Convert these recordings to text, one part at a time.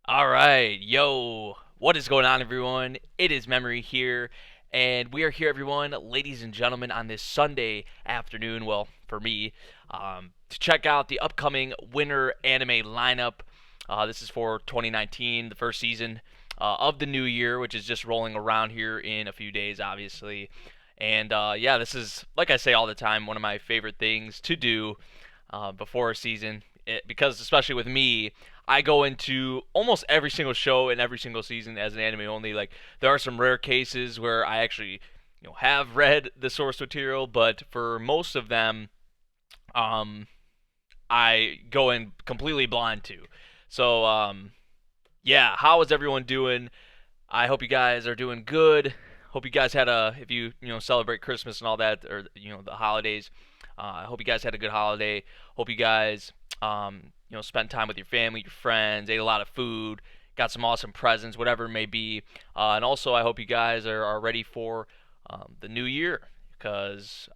All right, yo, what is going on, everyone? It is Memory here, and we are here, everyone, ladies and gentlemen, on this Sunday afternoon. Well, for me, to check out the upcoming winter anime lineup. This is for 2019, the first season of the new year, which is just rolling around here in a few days, obviously. And yeah, this is, like I say all the time, one of my favorite things to do before a season. Because especially with me, I go into almost every single show and every single season as an anime only. Like there are some rare cases where I actually, have read the source material, but for most of them, um, I go in completely blind to. So, yeah, how is everyone doing? I hope you guys are doing good. Hope you guys had if you celebrate Christmas and all that, or the holidays. I hope you guys had a good holiday. Hope you guys spent time with your family, your friends, ate a lot of food, got some awesome presents, whatever it may be. And also, I hope you guys are ready for the new year because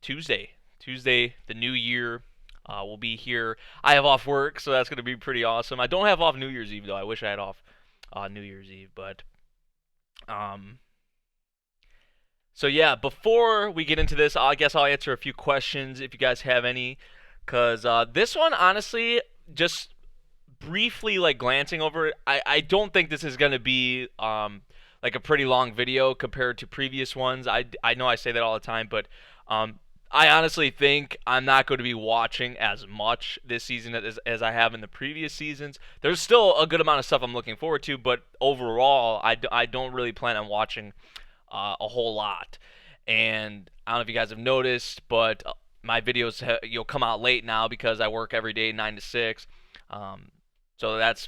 Tuesday, the new year will be here. I have off work, so that's going to be pretty awesome. I don't have off New Year's Eve though. I wish I had off New Year's Eve, but um, so yeah. Before we get into this, I guess I'll answer a few questions if you guys have any, cause this one honestly, just briefly like glancing over it, I don't think this is gonna be like a pretty long video compared to previous ones. I know I say that all the time, but um I honestly think I'm not going to be watching as much this season as I have in the previous seasons. There's still a good amount of stuff I'm looking forward to, but overall, I don't really plan on watching a whole lot. And I don't know if you guys have noticed, but my videos come out late now because I work every day 9 to 6. Um, so that's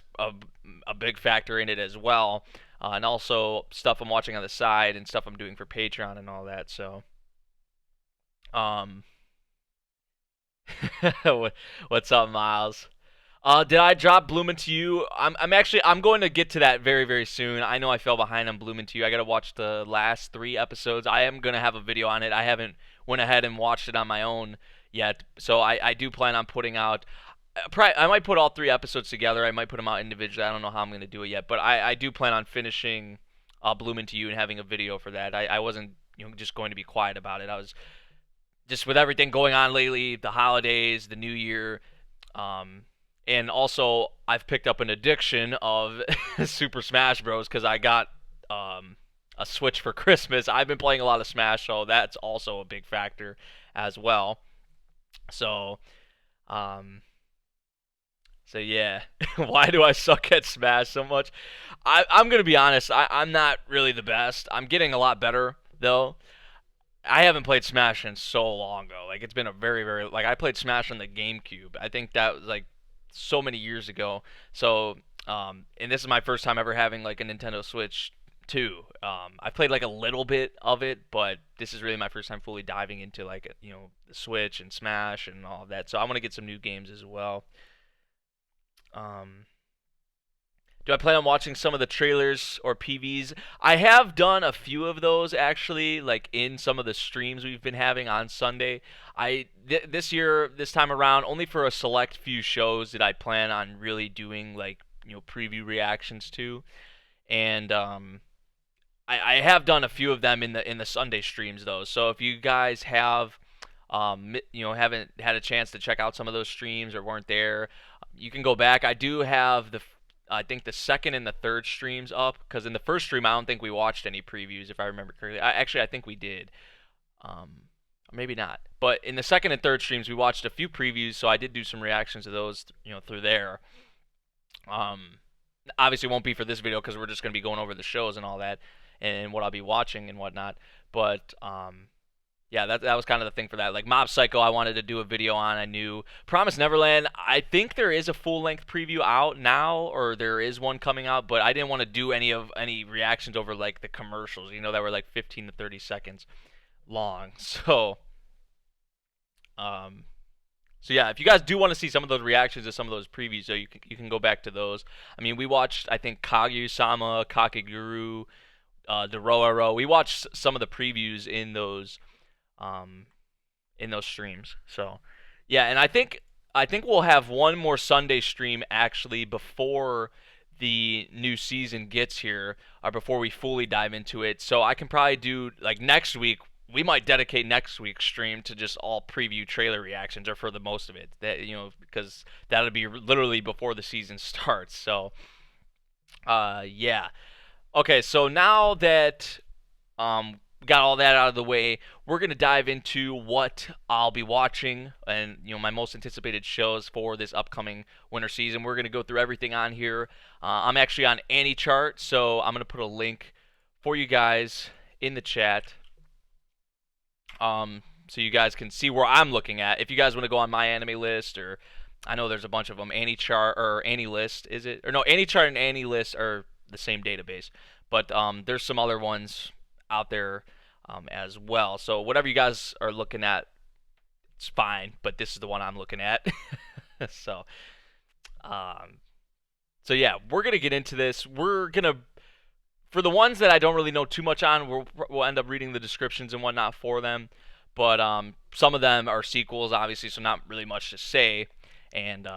a big factor in it as well. And also stuff I'm watching on the side and stuff I'm doing for Patreon and all that. So, um, what's up, Miles? Did I drop Bloomin' to You? I'm going to get to that very very soon. I know I fell behind on Bloomin' to You. I gotta watch the last 3 episodes. I am gonna have a video on it. I haven't went ahead and watched it on my own yet, so I do plan on putting out. I might put all 3 episodes together. I might put them out individually. I don't know how I'm gonna do it yet, but I do plan on finishing Bloomin' to You and having a video for that. I wasn't just going to be quiet about it. I was just with everything going on lately, the holidays, the new year. Um, and also, I've picked up an addiction of Super Smash Bros. Because I got a Switch for Christmas. I've been playing a lot of Smash, so that's also a big factor as well. So, um, so yeah, why do I suck at Smash so much? I'm gonna be honest. I'm not really the best. I'm getting a lot better though. I haven't played Smash in so long though. Like it's been a very very like I played Smash on the GameCube. I think that was like so many years ago. So and this is my first time ever having like a Nintendo Switch too. I played like a little bit of it, but this is really my first time fully diving into like the Switch and Smash and all of that. So I want to get some new games as well. Um, do I plan on watching some of the trailers or PVs? I have done a few of those actually, like in some of the streams we've been having on Sunday. This year, this time around, only for a select few shows did I plan on really doing like preview reactions to, and I have done a few of them in the Sunday streams though. So if you guys have haven't had a chance to check out some of those streams or weren't there, you can go back. I do have I think the second and the third streams up because in the first stream I don't think we watched any previews if I remember correctly. Actually I think we did, maybe not. But in the second and third streams we watched a few previews, so I did do some reactions to those through there. Um, Obviously won't be for this video because we're just going to be going over the shows and all that and what I'll be watching and whatnot. But yeah, that was kind of the thing for that. Like Mob Psycho, I wanted to do a video on. I knew Promise Neverland. I think there is a full length preview out now, or there is one coming out. But I didn't want to do any reactions over like the commercials, that were like 15 to 30 seconds long. Um, so yeah, if you guys do want to see some of those reactions to some of those previews, so you can go back to those. I mean, we watched I think Kaguya-sama, Kakegurui, dororo. We watched some of the previews um, in those streams. So, yeah, and I think we'll have one more Sunday stream actually before the new season gets here, or before we fully dive into it. So I can probably do like next week. We might dedicate next week's stream to just all preview trailer reactions, or for the most of it. That because that'll be literally before the season starts. So, yeah. Okay, so now that got all that out of the way, we're gonna dive into what I'll be watching and my most anticipated shows for this upcoming winter season. We're gonna go through everything on here. I'm actually on AnyChart, so I'm gonna put a link for you guys in the chat, so you guys can see where I'm looking at. If you guys want to go on my anime list, or I know there's a bunch of them, AnyChart or AnyList, is it? Or no, AnyChart and AnyList are the same database, but there's some other ones out there as well. So whatever you guys are looking at, it's fine. But this is the one I'm looking at. so, um, so yeah, we're gonna get into this. We're gonna, for the ones that I don't really know too much on, we'll end up reading the descriptions and whatnot for them. But some of them are sequels, obviously, so not really much to say. And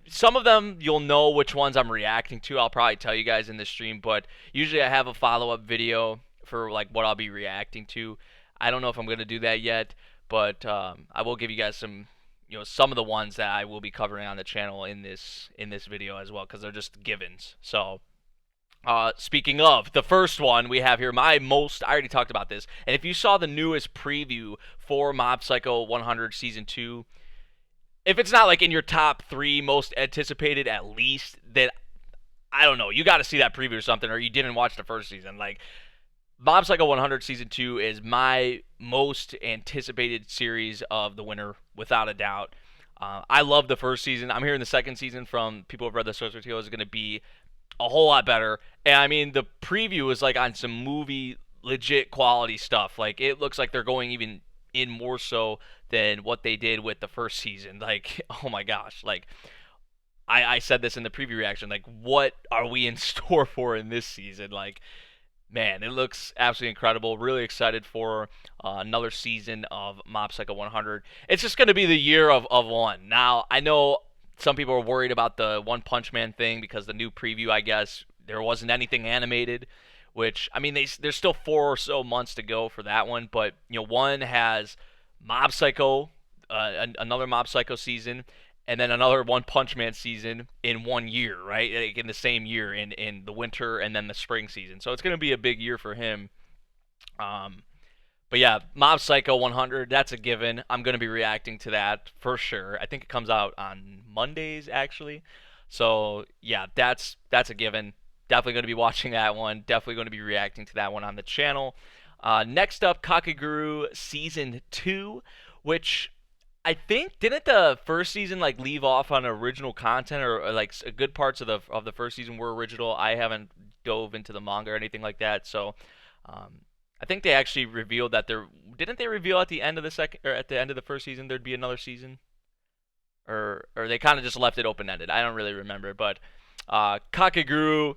some of them you'll know which ones I'm reacting to. I'll probably tell you guys in the stream, but usually I have a follow-up video for like what I'll be reacting to. I don't know if I'm gonna do that yet, but I will give you guys some of the ones that I will be covering on the channel in this video as well, because they're just givens. So. Speaking of, the first one we have here, I already talked about this, and if you saw the newest preview for Mob Psycho 100 Season 2, if it's not like in your top 3 most anticipated at least, then I don't know, you got to see that preview or something, or you didn't watch the first season. Like, Mob Psycho 100 Season 2 is my most anticipated series of the winter, without a doubt. I love the first season. I'm hearing the second season from people who've read the source material is going to be a whole lot better. And I mean, the preview is like on some movie legit quality stuff. Like, it looks like they're going even in more so than what they did with the first season. Like, oh my gosh. Like, I said this in the preview reaction. Like, what are we in store for in this season? Like, man, it looks absolutely incredible. Really excited for another season of Mob Psycho 100. It's just going to be the year of one. Now, I know some people are worried about the One Punch Man thing because the new preview, I guess, there wasn't anything animated, which, I mean, there's still 4 or so months to go for that one, but, one has Mob Psycho, another Mob Psycho season, and then another One Punch Man season in 1 year, right? Like in the same year, in the winter and then the spring season. So it's going to be a big year for him. But yeah, Mob Psycho 100, that's a given. I'm going to be reacting to that for sure. I think it comes out on Mondays, actually. So yeah, that's a given. Definitely going to be watching that one. Definitely going to be reacting to that one on the channel. Next up, Kakegurui Season 2, which I think, didn't the first season like leave off on original content, or like good parts of the first season were original? I haven't dove into the manga or anything like that, so I think they actually revealed that didn't they reveal at the end of the second, or at the end of the first season, there'd be another season, or they kind of just left it open ended. I don't really remember, but Kakegurui,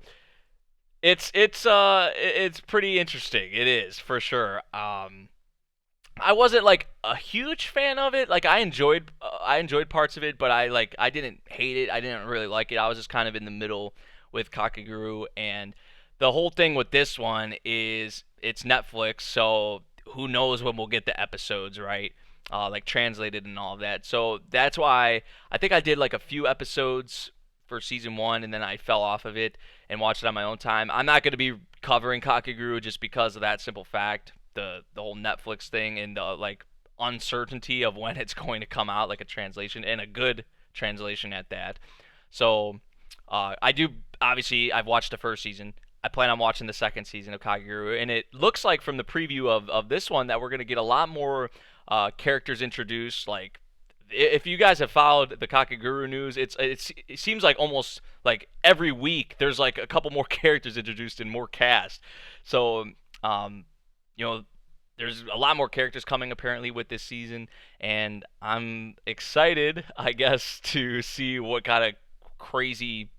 it's pretty interesting. It is for sure. I wasn't like a huge fan of it. Like, I enjoyed parts of it, but I didn't hate it. I didn't really like it. I was just kind of in the middle with Kakegurui, and the whole thing with this one is it's Netflix, so who knows when we'll get the episodes, right? Like translated and all of that. So that's why I think I did like a few episodes for season 1, and then I fell off of it and watched it on my own time. I'm not going to be covering Kakegurui just because of that simple fact. The whole Netflix thing, and the like uncertainty of when it's going to come out, like a translation, and a good translation at that. So I do, obviously I've watched the first season. I plan on watching the second season of Kakegurui, and it looks like from the preview of this one that we're going to get a lot more characters introduced. Like, if you guys have followed the Kakegurui news, it seems like almost like every week there's like a couple more characters introduced and more cast. So there's a lot more characters coming apparently with this season, and I'm excited, I guess, to see what kind of crazy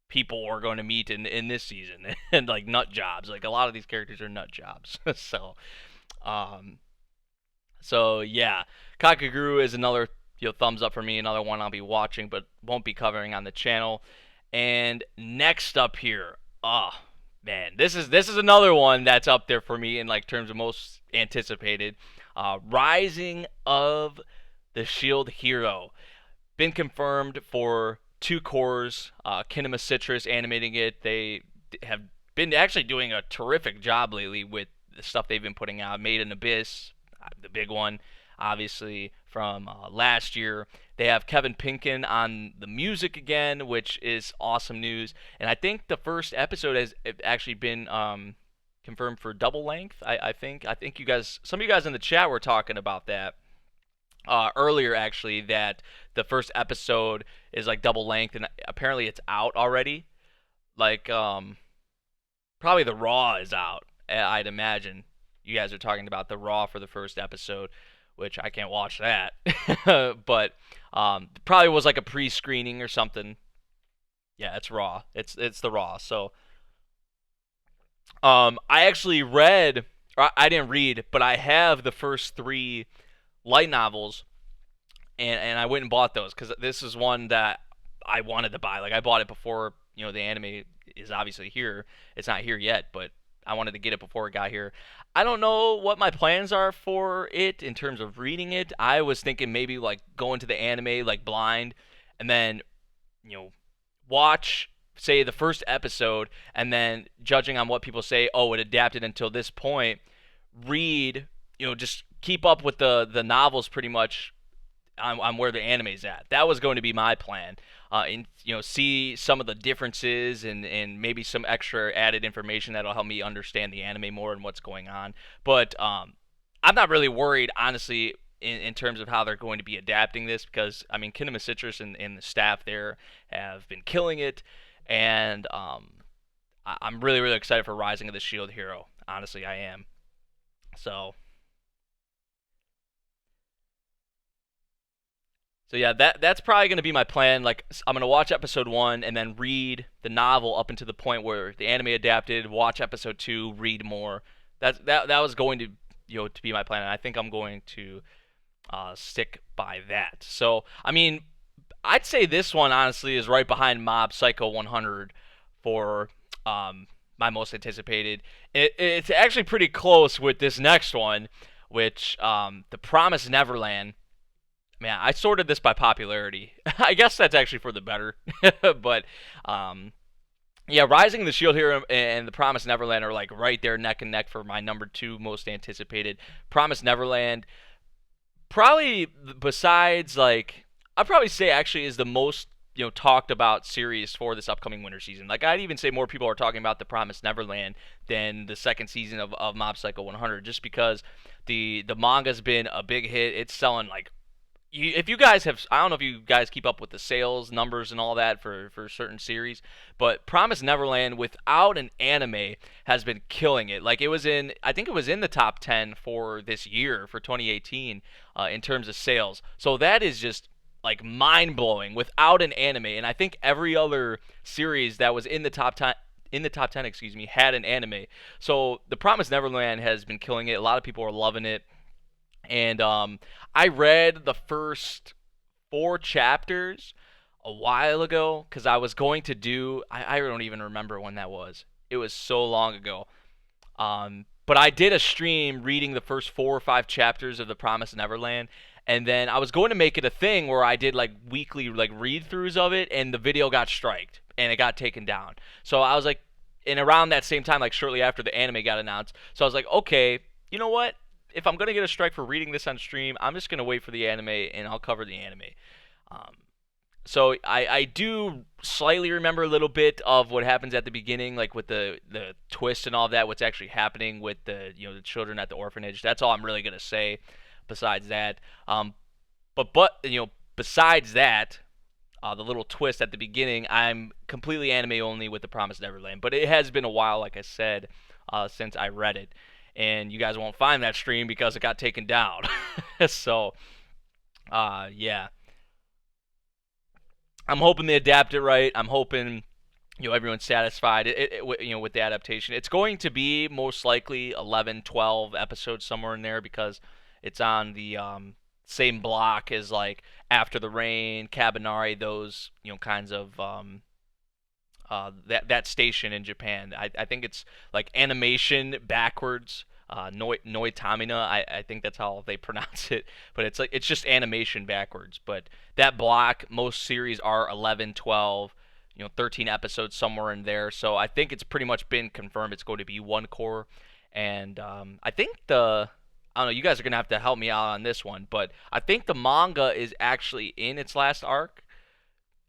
people are going to meet in this season, and like nut jobs. Like, a lot of these characters are nut jobs. So yeah, Kakegurui is another thumbs up for me, another one I'll be watching but won't be covering on the channel. And next up here, oh man, this is another one that's up there for me in like terms of most anticipated. Rising of the Shield Hero been confirmed for two cores. Kinema Citrus animating it. They have been actually doing a terrific job lately with the stuff they've been putting out. Made in Abyss, the big one, obviously from last year. They have Kevin Pinkin on the music again, which is awesome news. And I think the first episode has actually been confirmed for double length. I think you guys, some of you guys in the chat were talking about that earlier actually, that the first episode is like double length, and apparently it's out already. Like probably the raw is out. I'd imagine you guys are talking about the raw for the first episode, which I can't watch that. But probably was like a pre-screening or something. Yeah, it's raw. It's the raw. So I actually read, or I didn't read, but I have the first three light novels, and I went and bought those because this is one that I wanted to buy. Like I bought it before the anime is obviously here. It's not here yet, but I wanted to get it before it got here. I don't know what my plans are for it in terms of reading it. I was thinking maybe like going to the anime like blind, and then you know watch say the first episode, and then judging on what people say, oh, it adapted until this point, read, just keep up with the novels pretty much on where the anime's at. That was going to be my plan. And see some of the differences, and maybe some extra added information that'll help me understand the anime more and what's going on. But I'm not really worried, honestly, in terms of how they're going to be adapting this, because I mean, Kinema Citrus and the staff there have been killing it, and I'm really really excited for Rising of the Shield Hero. Honestly, I am. So So yeah, that's probably going to be my plan. Like I'm going to watch episode 1 and then read the novel up until the point where the anime adapted, watch episode 2, read more. That was going to to be my plan, and I think I'm going to stick by that. So, I mean, I'd say this one honestly is right behind Mob Psycho 100 for my most anticipated. It's actually pretty close with this next one, which The Promised Neverland. Man, I sorted this by popularity. I guess that's actually for the better. But yeah, Rising the Shield Hero and The Promised Neverland are like right there neck and neck for my number 2 most anticipated. Promised Neverland, probably besides like, I'd probably say actually is the most talked about series for this upcoming winter season. Like I'd even say more people are talking about The Promised Neverland than the second season of Mob Psycho 100, just because the manga's been a big hit. It's selling like, if you guys have, I don't know if you guys keep up with the sales numbers and all that for certain series, but Promise Neverland without an anime has been killing it. Like I think it was in the top 10 for this year, for 2018, in terms of sales. So that is just like mind blowing without an anime. And I think every other series that was in the top 10, excuse me, had an anime. So the Promise Neverland has been killing it. A lot of people are loving it. And I read the first 4 chapters a while ago because I was going to do. I don't even remember when that was. It was so long ago. But I did a stream reading the first 4 or 5 chapters of The Promised Neverland, and then I was going to make it a thing where I did like weekly like read-throughs of it, and the video got striked and it got taken down. So I was like, and around that same time, like shortly after the anime got announced, so I was like, okay, you know what? If I'm gonna get a strike for reading this on stream, I'm just gonna wait for the anime and I'll cover the anime. Um, so I do slightly remember a little bit of what happens at the beginning, like with the twist and all that. What's actually happening with the the children at the orphanage. That's all I'm really gonna say. Besides that, but besides that, the little twist at the beginning, I'm completely anime only with The Promised Neverland. But it has been a while, like I said, since I read it, and you guys won't find that stream because it got taken down. So, yeah, I'm hoping they adapt it right. I'm hoping everyone's satisfied with the adaptation. It's going to be most likely 11, 12 episodes somewhere in there because it's on the same block as like After the Rain, Cabinari, those kinds of that station in Japan. I think it's like animation backwards. Noitamina, I think that's how they pronounce it, but it's like it's just animation backwards. But that block, most series are 11, 12, 13 episodes somewhere in there. So I think it's pretty much been confirmed it's going to be one core, and I think I don't know. You guys are gonna have to help me out on this one, but I think the manga is actually in its last arc,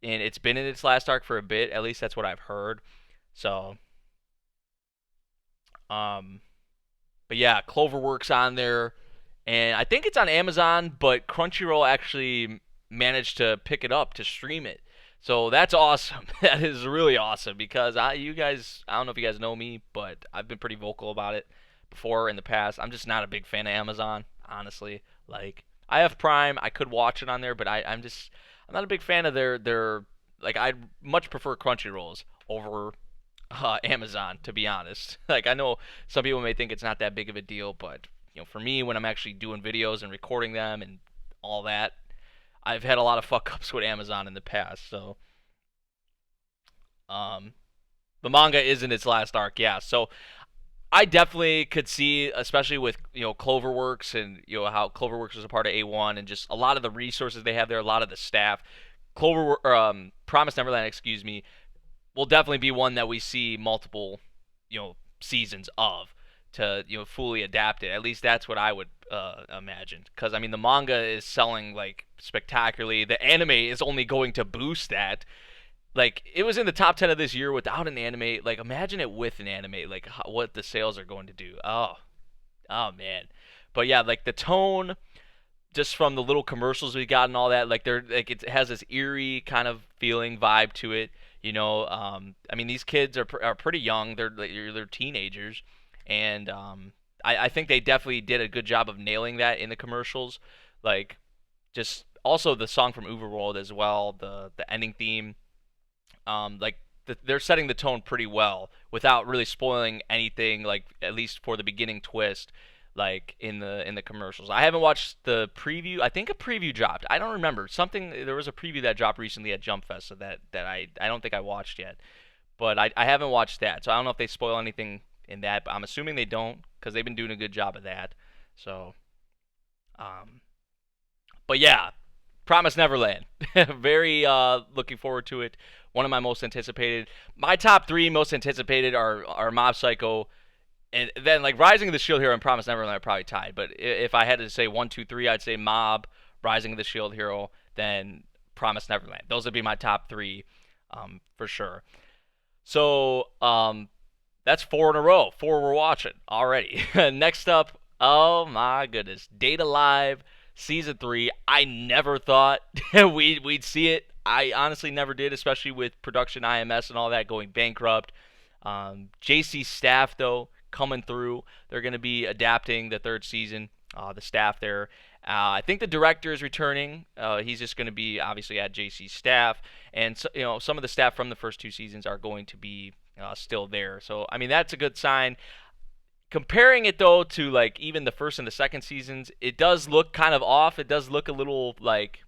and it's been in its last arc for a bit. At least that's what I've heard. So, um, but yeah, Cloverworks on there, and I think it's on Amazon, but Crunchyroll actually managed to pick it up to stream it. So that's awesome. That is really awesome because you guys, I don't know if you guys know me, but I've been pretty vocal about it before in the past. I'm just not a big fan of Amazon, honestly. Like I have Prime, I could watch it on there, but I'm not a big fan of their like I'd much prefer Crunchyrolls over Amazon, to be honest. Like I know some people may think it's not that big of a deal, but for me, when I'm actually doing videos and recording them and all that, I've had a lot of fuck ups with Amazon in the past. So, um, the manga is in its last arc, yeah. So I definitely could see, especially with Cloverworks and how Cloverworks was a part of A1 and just a lot of the resources they have there, a lot of the staff. Promise Neverland, excuse me, will definitely be one that we see multiple, seasons of to fully adapt it. At least that's what I would imagine. Because I mean, the manga is selling like spectacularly. The anime is only going to boost that. Like it was in the top 10 of this year without an anime. Like imagine it with an anime. Like what the sales are going to do. Oh man. But yeah, like the tone just from the little commercials we got and all that, like they're like it has this eerie kind of feeling vibe to it. I mean these kids are pretty young. They're teenagers, and I think they definitely did a good job of nailing that in the commercials. Like just also the song from Overworld as well, the ending theme. Like they're setting the tone pretty well without really spoiling anything. Like at least for the beginning twist, like in the commercials. I haven't watched the preview. I think a preview dropped. I don't remember something. There was a preview that dropped recently at Jump Fest, so that I don't think I watched yet. But I haven't watched that, so I don't know if they spoil anything in that. But I'm assuming they don't because they've been doing a good job of that. So, um, but yeah, Promise Neverland. Very looking forward to it. One of my most anticipated. My top three most anticipated are Mob Psycho, and then like Rising of the Shield Hero and Promise Neverland are probably tied. But if I had to say one, two, three, I'd say Mob, Rising of the Shield Hero, then Promise Neverland. Those would be my top three, for sure. So that's four in a row. Four we're watching already. Next up, oh my goodness, Data Live season three. I never thought we'd see it. I honestly never did, especially with production IMS and all that going bankrupt. JC staff though coming through. They're going to be adapting the third season. The staff there. I think the director is returning. He's just going to be obviously at JC's staff, and so, some of the staff from the first two seasons are going to be still there. So I mean that's a good sign. Comparing it though to like even the first and the second seasons, it does look kind of off. It does look a little like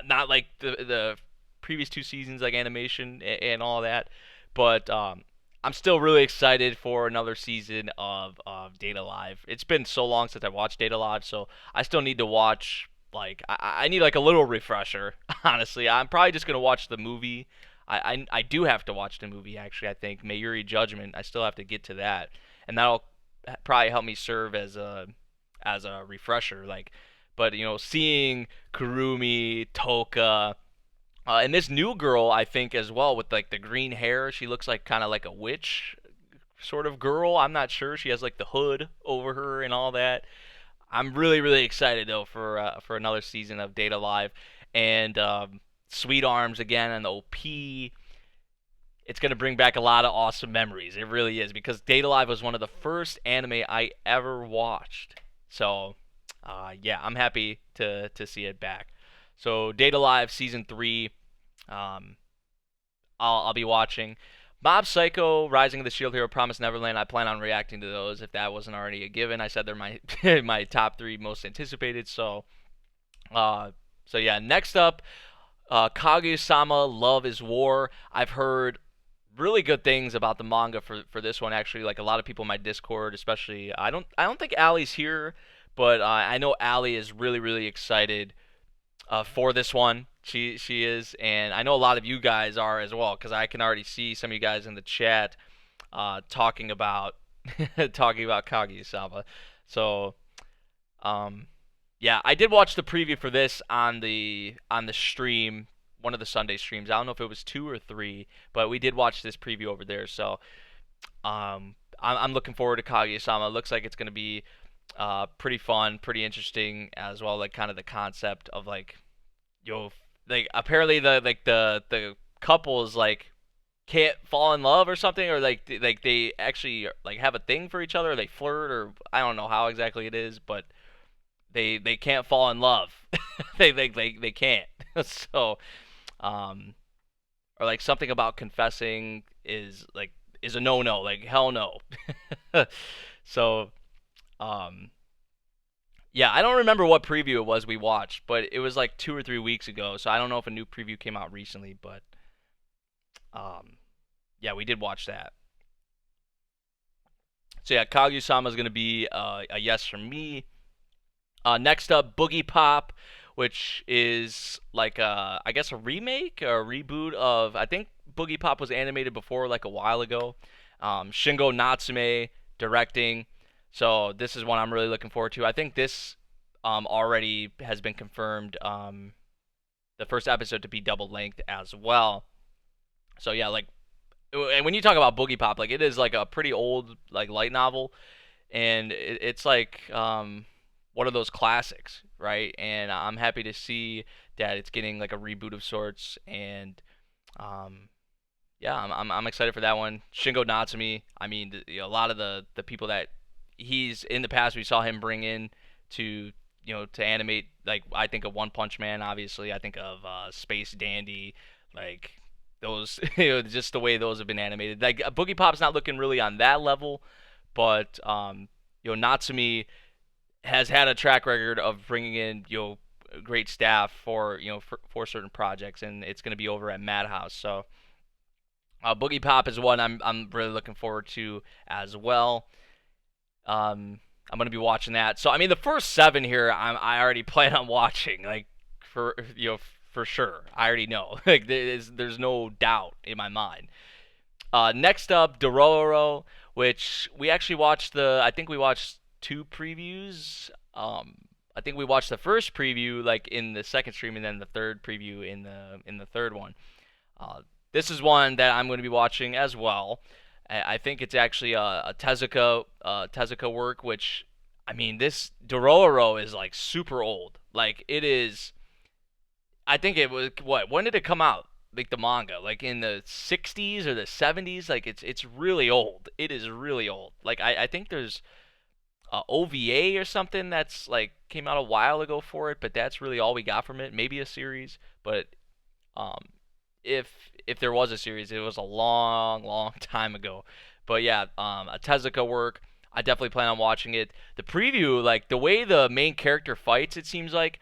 not like the previous two seasons like animation and all that. But I'm still really excited for another season of Data Live. It's been so long since I watched Data Live, so I still need to watch. Like I need like a little refresher. Honestly, I'm probably just gonna watch the movie. I do have to watch the movie actually. I think Mayuri Judgment. I still have to get to that, and that'll probably help me serve as a refresher. Like, but seeing Kurumi, Toka, and this new girl, I think as well with like the green hair, she looks like kind of like a witch sort of girl. I'm not sure. She has like the hood over her and all that. I'm really really excited though for another season of Data Live and Sweet Arms again and the OP. It's gonna bring back a lot of awesome memories. It really is because Data Live was one of the first anime I ever watched. So yeah, I'm happy to see it back. So Data Live season three, um, I'll be watching. Mob Psycho, Rising of the Shield Hero, Promise Neverland. I plan on reacting to those if that wasn't already a given. I said they're my my top three most anticipated. Uh, so yeah. Next up, Kaguya-sama, Love is War. I've heard really good things about the manga for this one actually. Like a lot of people in my Discord, especially I don't think Allie's here, but I know Allie is really excited for this one. She is, and I know a lot of you guys are as well because I can already see some of you guys in the chat talking about talking about Kaguya-sama. So um, yeah, I did watch the preview for this on the stream, one of the Sunday streams. I don't know if it was two or three, but we did watch this preview over there. So I'm looking forward to Kaguya-sama. It looks like it's gonna be pretty fun, pretty interesting as well. Like kind of the concept of like yo, like apparently the couples like can't fall in love or something, or like they actually like have a thing for each other, or they flirt, or I don't know how exactly it is, but they can't fall in love. They can't. So um or like something about confessing is a no, like hell no. So um yeah, I don't remember what preview it was we watched, but it was like 2 or 3 weeks ago, so I don't know if a new preview came out recently, but um yeah, we did watch that. So yeah, Kaguya-sama is gonna be a yes from me. Next up, Boogiepop, which is like I guess a remake or a reboot of, I think Boogiepop was animated before like a while ago. Shingo Natsume directing, so this is one I'm really looking forward to. I think this already has been confirmed. The first episode to be double length as well. So yeah, like, and when you talk about Boogiepop, like it is like a pretty old like light novel, and it's like one of those classics, right? And I'm happy to see that it's getting like a reboot of sorts, and um, yeah, I'm excited for that one. Shingo Natsumi, I mean, a lot of the people that he's in the past we saw him bring in to to animate, like I think of One Punch Man, obviously. I think of Space Dandy, like those, just the way those have been animated. Like Boogie Pop's not looking really on that level, but Natsumi has had a track record of bringing in great staff for for certain projects, and it's going to be over at Madhouse. So Boogie Pop is one I'm really looking forward to as well. I'm going to be watching that. So I mean, the first seven here, I already plan on watching, like for for sure. I already know. Like there's no doubt in my mind. Next up, Dororo, which we actually watched I think we watched two previews. I think we watched the first preview like in the second stream, and then the third preview in the third one. Uh, this is one that I'm going to be watching as well. I think it's actually a Tezuka work, which I mean, this Dororo is like super old. Like it is. I think it was what? When did it come out? Like the manga, like in the 60s or the 70s. Like it's really old. It is really old. Like I think there's OVA or something that's like came out a while ago for it, but that's really all we got from it. Maybe a series, but um, if there was a series, it was a long time ago. But yeah, a Tezuka work. I definitely plan on watching it. The preview, like the way the main character fights, it seems like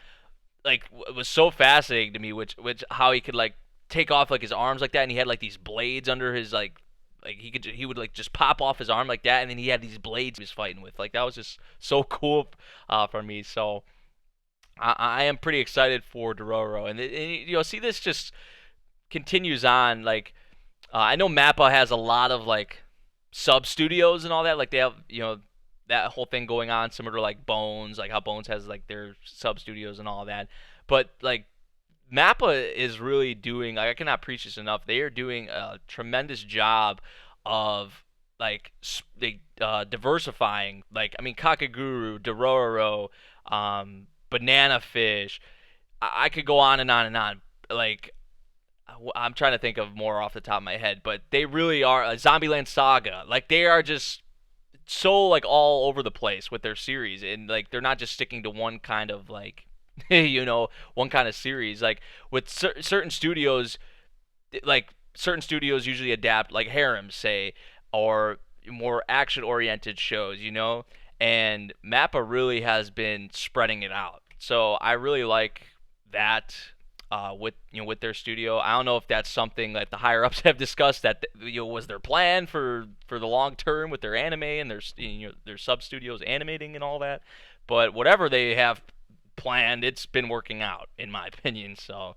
it was so fascinating to me. Which how he could like take off like his arms like that, and he had like these blades under his like he would like just pop off his arm like that, and then he had these blades he was fighting with. Like that was just so cool for me. So I am pretty excited for Dororo, and see this just continues on. Like I know Mappa has a lot of like sub studios and all that. Like they have that whole thing going on, similar to like Bones, like how Bones has like their sub studios and all that. But like Mappa is really doing, like, I cannot preach this enough. They are doing a tremendous job of like diversifying. Like I mean, Kakegurui, Dororo, Banana Fish. I could go on and on and on. Like I'm trying to think of more off the top of my head, but they really are Zombieland Saga. Like they are just so like all over the place with their series, and like they're not just sticking to one kind of like one kind of series. Like with certain studios, like certain studios usually adapt like Harem, say, or more action oriented shows, and Mappa really has been spreading it out. So I really like that. with with their studio. I don't know if that's something that the higher ups have discussed that was their plan for the long term with their anime and their sub studios animating and all that. But whatever they have planned, it's been working out in my opinion. So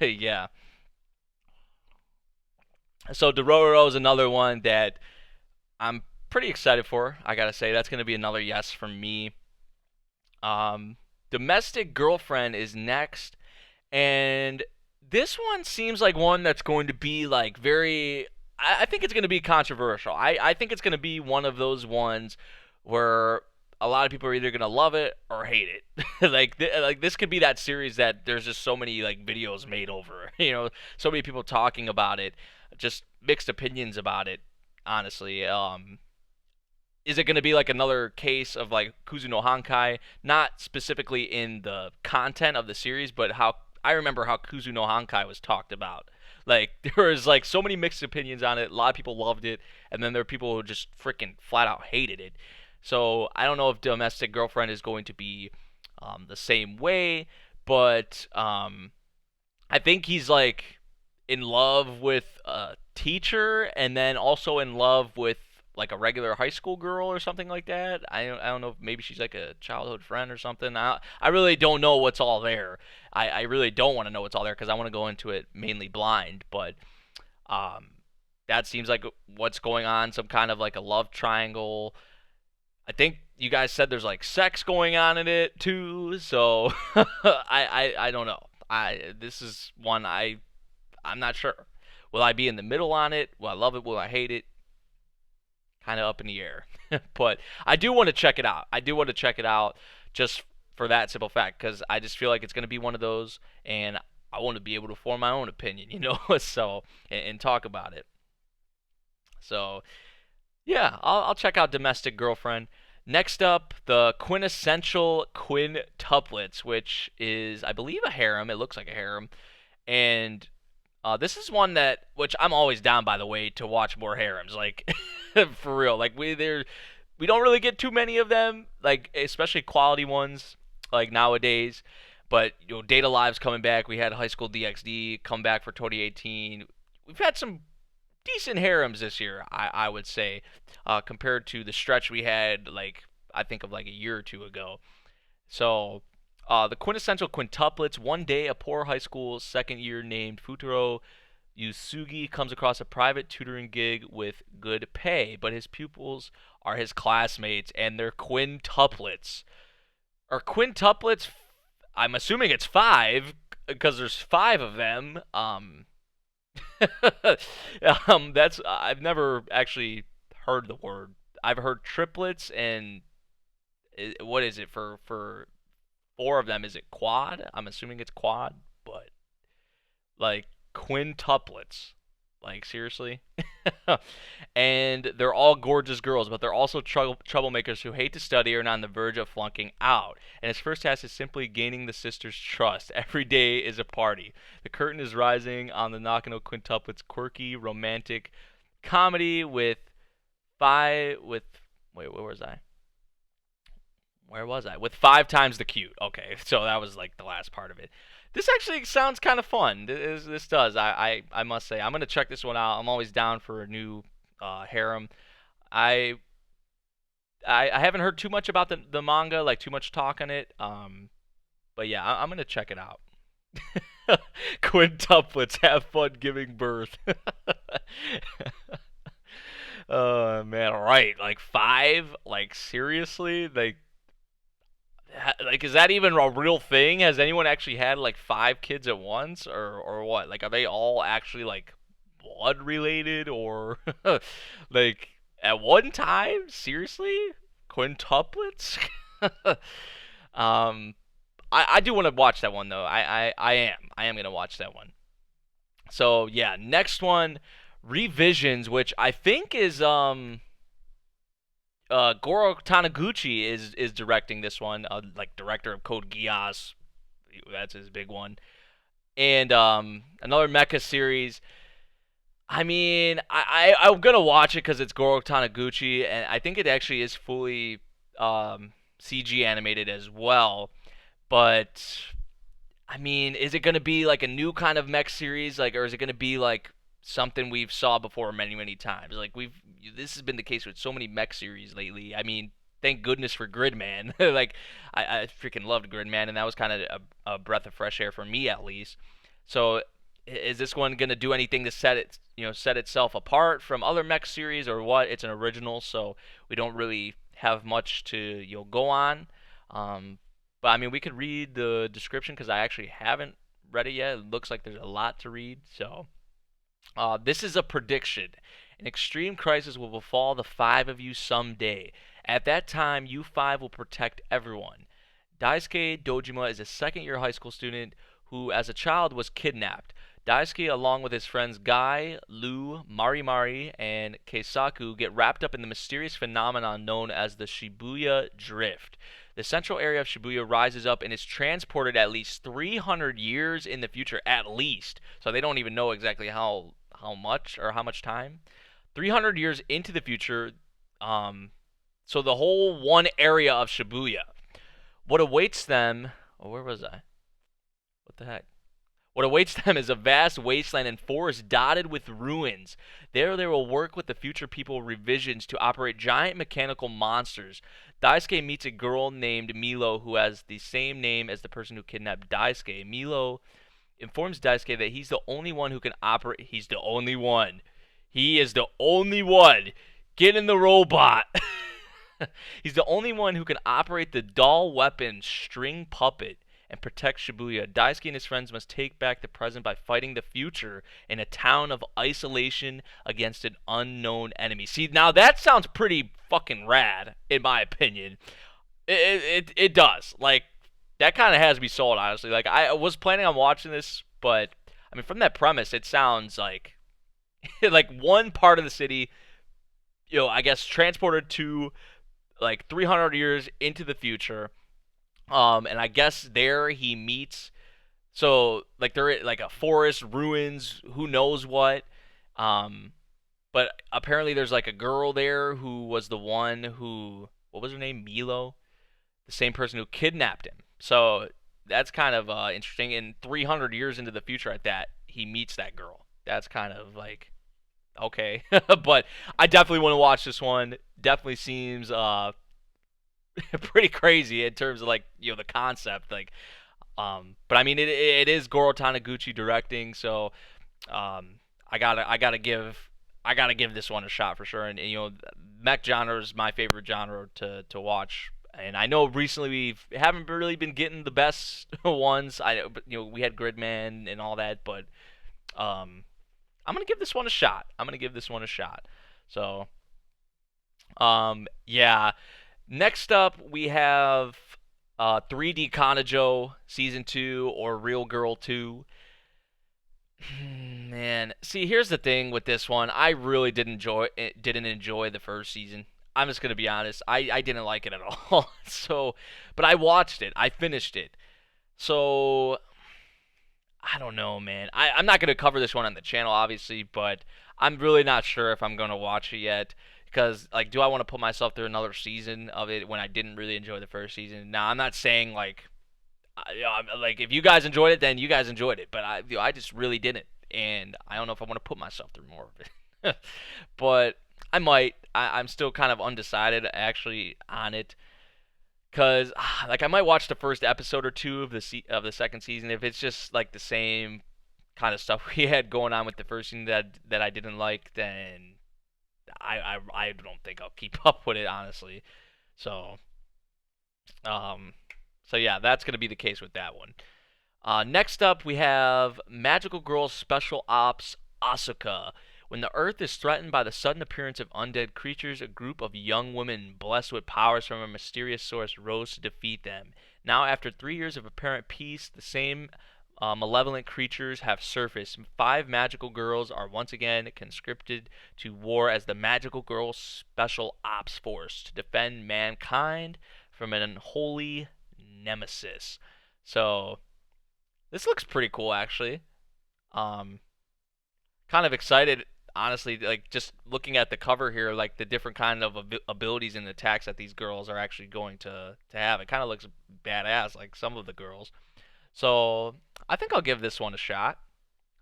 yeah. So Dororo is another one that I'm pretty excited for. I gotta say that's gonna be another yes from me. Um, Domestic Girlfriend is next, and this one seems like one that's going to be like very. I think it's going to be controversial. I think it's going to be one of those ones where a lot of people are either going to love it or hate it. Like this could be that series that there's just so many like videos made over. So many people talking about it, just mixed opinions about it. Honestly, is it going to be like another case of like Kuzu no Hankai, not specifically in the content of the series, but how I remember how Kuzu no Hankai was talked about. Like there was like so many mixed opinions on it. A lot of people loved it, and then there are people who just freaking flat out hated it. So I don't know if Domestic Girlfriend is going to be the same way, but I think he's like in love with a teacher and then also in love with like a regular high school girl or something like that. I don't know if maybe she's like a childhood friend or something. I really don't know what's all there. I really don't want to know what's all there because I want to go into it mainly blind. But um, that seems like what's going on. Some kind of like a love triangle. I think you guys said there's like sex going on in it too. So I don't know. This is one I'm not sure. Will I be in the middle on it? Will I love it? Will I hate it? Kind of up in the air. But I do want to check it out. I do want to check it out just for that simple fact because I just feel like it's going to be one of those, and I want to be able to form my own opinion, so and talk about it. So yeah, I'll check out Domestic Girlfriend. Next up, the quintessential quintuplets, which is I believe a harem. It looks like a harem, and this is one that, which I'm always down, by the way, to watch more harems. Like, for real. Like we don't really get too many of them. Like, especially quality ones. Like nowadays. But Data Live's coming back. We had High School DxD come back for 2018. We've had some decent harems this year, I would say, compared to the stretch we had. Like I think of like a year or two ago. So, the quintessential quintuplets. One day, a poor high school second year named Futuro Yusugi comes across a private tutoring gig with good pay, but his pupils are his classmates, and they're quintuplets. Are quintuplets? I'm assuming it's five because there's five of them. That's I've never actually heard the word. I've heard triplets and what is it for four of them? Is it quad? I'm assuming it's quad, but like quintuplets. Like seriously? And they're all gorgeous girls, but they're also troublemakers who hate to study or are on the verge of flunking out. And his first task is simply gaining the sisters' trust. Every day is a party. The curtain is rising on the Nakano quintuplets' quirky, romantic comedy with five with wait, where was I? Where was I? With five times the cute. Okay, so that was like the last part of it. This actually sounds kind of fun. This does. I must say. I'm going to check this one out. I'm always down for a new harem. I, I haven't heard too much about the manga, like too much talk on it. But yeah, I'm going to check it out. Quintuplets have fun giving birth. Oh man, right. Like five? Like seriously? Like is that even a real thing? Has anyone actually had like five kids at once or what? Like are they all actually like blood related or like at one time? Seriously? Quintuplets? um I do want to watch that one though. I am gonna watch that one. So yeah, next one, Revisions, which I think is Goro Taniguchi is directing this one, like director of Code Geass. That's his big one. And another mecha series. I mean, I'm gonna watch it because it's Goro Taniguchi, and I think it actually is fully CG animated as well. But I mean, is it going to be like a new kind of mech series, like, or is it going to be like something we've saw before many, many times? Like this has been the case with so many mech series lately. I mean, thank goodness for Gridman. Like, I freaking loved Gridman, and that was kind of a breath of fresh air for me at least. So, is this one going to do anything to set itself apart from other mech series, or what? It's an original, so we don't really have much to go on. Um, but I mean, we could read the description because I actually haven't read it yet. It looks like there's a lot to read. So, this is a prediction. An extreme crisis will befall the five of you someday. At that time, you five will protect everyone. Daisuke Dojima is a second year high school student who, as a child, was kidnapped. Daisuke, along with his friends Guy, Lu, Mari, and Keisaku, get wrapped up in the mysterious phenomenon known as the Shibuya Drift. The central area of Shibuya rises up and is transported at least 300 years in the future, at least. So they don't even know exactly how much or how much time. 300 years into the future, so the whole one area of Shibuya. What awaits them? Oh, where was I? What the heck? What awaits them is a vast wasteland and forest dotted with ruins. There they will work with the future people revisions to operate giant mechanical monsters. Daisuke meets a girl named Milo who has the same name as the person who kidnapped Daisuke. Milo informs Daisuke that he's the only one who can operate. He's the only one. He is the only one. Get in the robot. He's the only one who can operate the doll weapon string puppet and protect Shibuya. Daisuke and his friends must take back the present by fighting the future in a town of isolation against an unknown enemy. See, now that sounds pretty fucking rad, in my opinion. It does. Like, that kind of has me sold, honestly. Like, I was planning on watching this, but I mean, from that premise, it sounds like like one part of the city, I guess transported to like 300 years into the future. And I guess there he meets. So like they're like a forest, ruins, who knows what. Um, but apparently there's like a girl there who was the one who, what was her name? Milo, the same person who kidnapped him. So that's kind of interesting. And 300 years into the future, at that, he meets that girl. That's kind of like okay, but I definitely want to watch this one. Definitely seems pretty crazy in terms of like the concept. Like, but I mean it is Goro Taniguchi directing, so I gotta give this one a shot for sure. And mech genre is my favorite genre to watch. And I know recently we haven't really been getting the best ones. But we had Gridman and all that, but I'm gonna give this one a shot. So, yeah. Next up, we have 3D Kanojo Season 2 or Real Girl 2. Man, see, here's the thing with this one. I really didn't enjoy the first season. I'm just gonna be honest. I didn't like it at all. So, but I watched it. I finished it. So I don't know, man. I'm not gonna cover this one on the channel, obviously, but I'm really not sure if I'm gonna watch it yet. Because like, do I want to put myself through another season of it when I didn't really enjoy the first season? Now, I'm not saying like, like if you guys enjoyed it, then you guys enjoyed it, but I just really didn't, and I don't know if I want to put myself through more of it. But I might. I'm still kind of undecided actually on it, cause like I might watch the first episode or two of the second season. If it's just like the same kind of stuff we had going on with the first season that I didn't like, then I don't think I'll keep up with it, honestly. So um so yeah, that's gonna be the case with that one. Next up, we have Magical Girl Special Ops Asuka. When the Earth is threatened by the sudden appearance of undead creatures, a group of young women blessed with powers from a mysterious source rose to defeat them. Now, after 3 years of apparent peace, the same malevolent creatures have surfaced. Five magical girls are once again conscripted to war as the Magical Girl Special Ops Force to defend mankind from an unholy nemesis. So, this looks pretty cool, actually. Um, Kind of excited, honestly. Like just looking at the cover here, like the different kind of abilities and attacks that these girls are actually going to have. It kind of looks badass, like some of the girls. So I think I'll give this one a shot.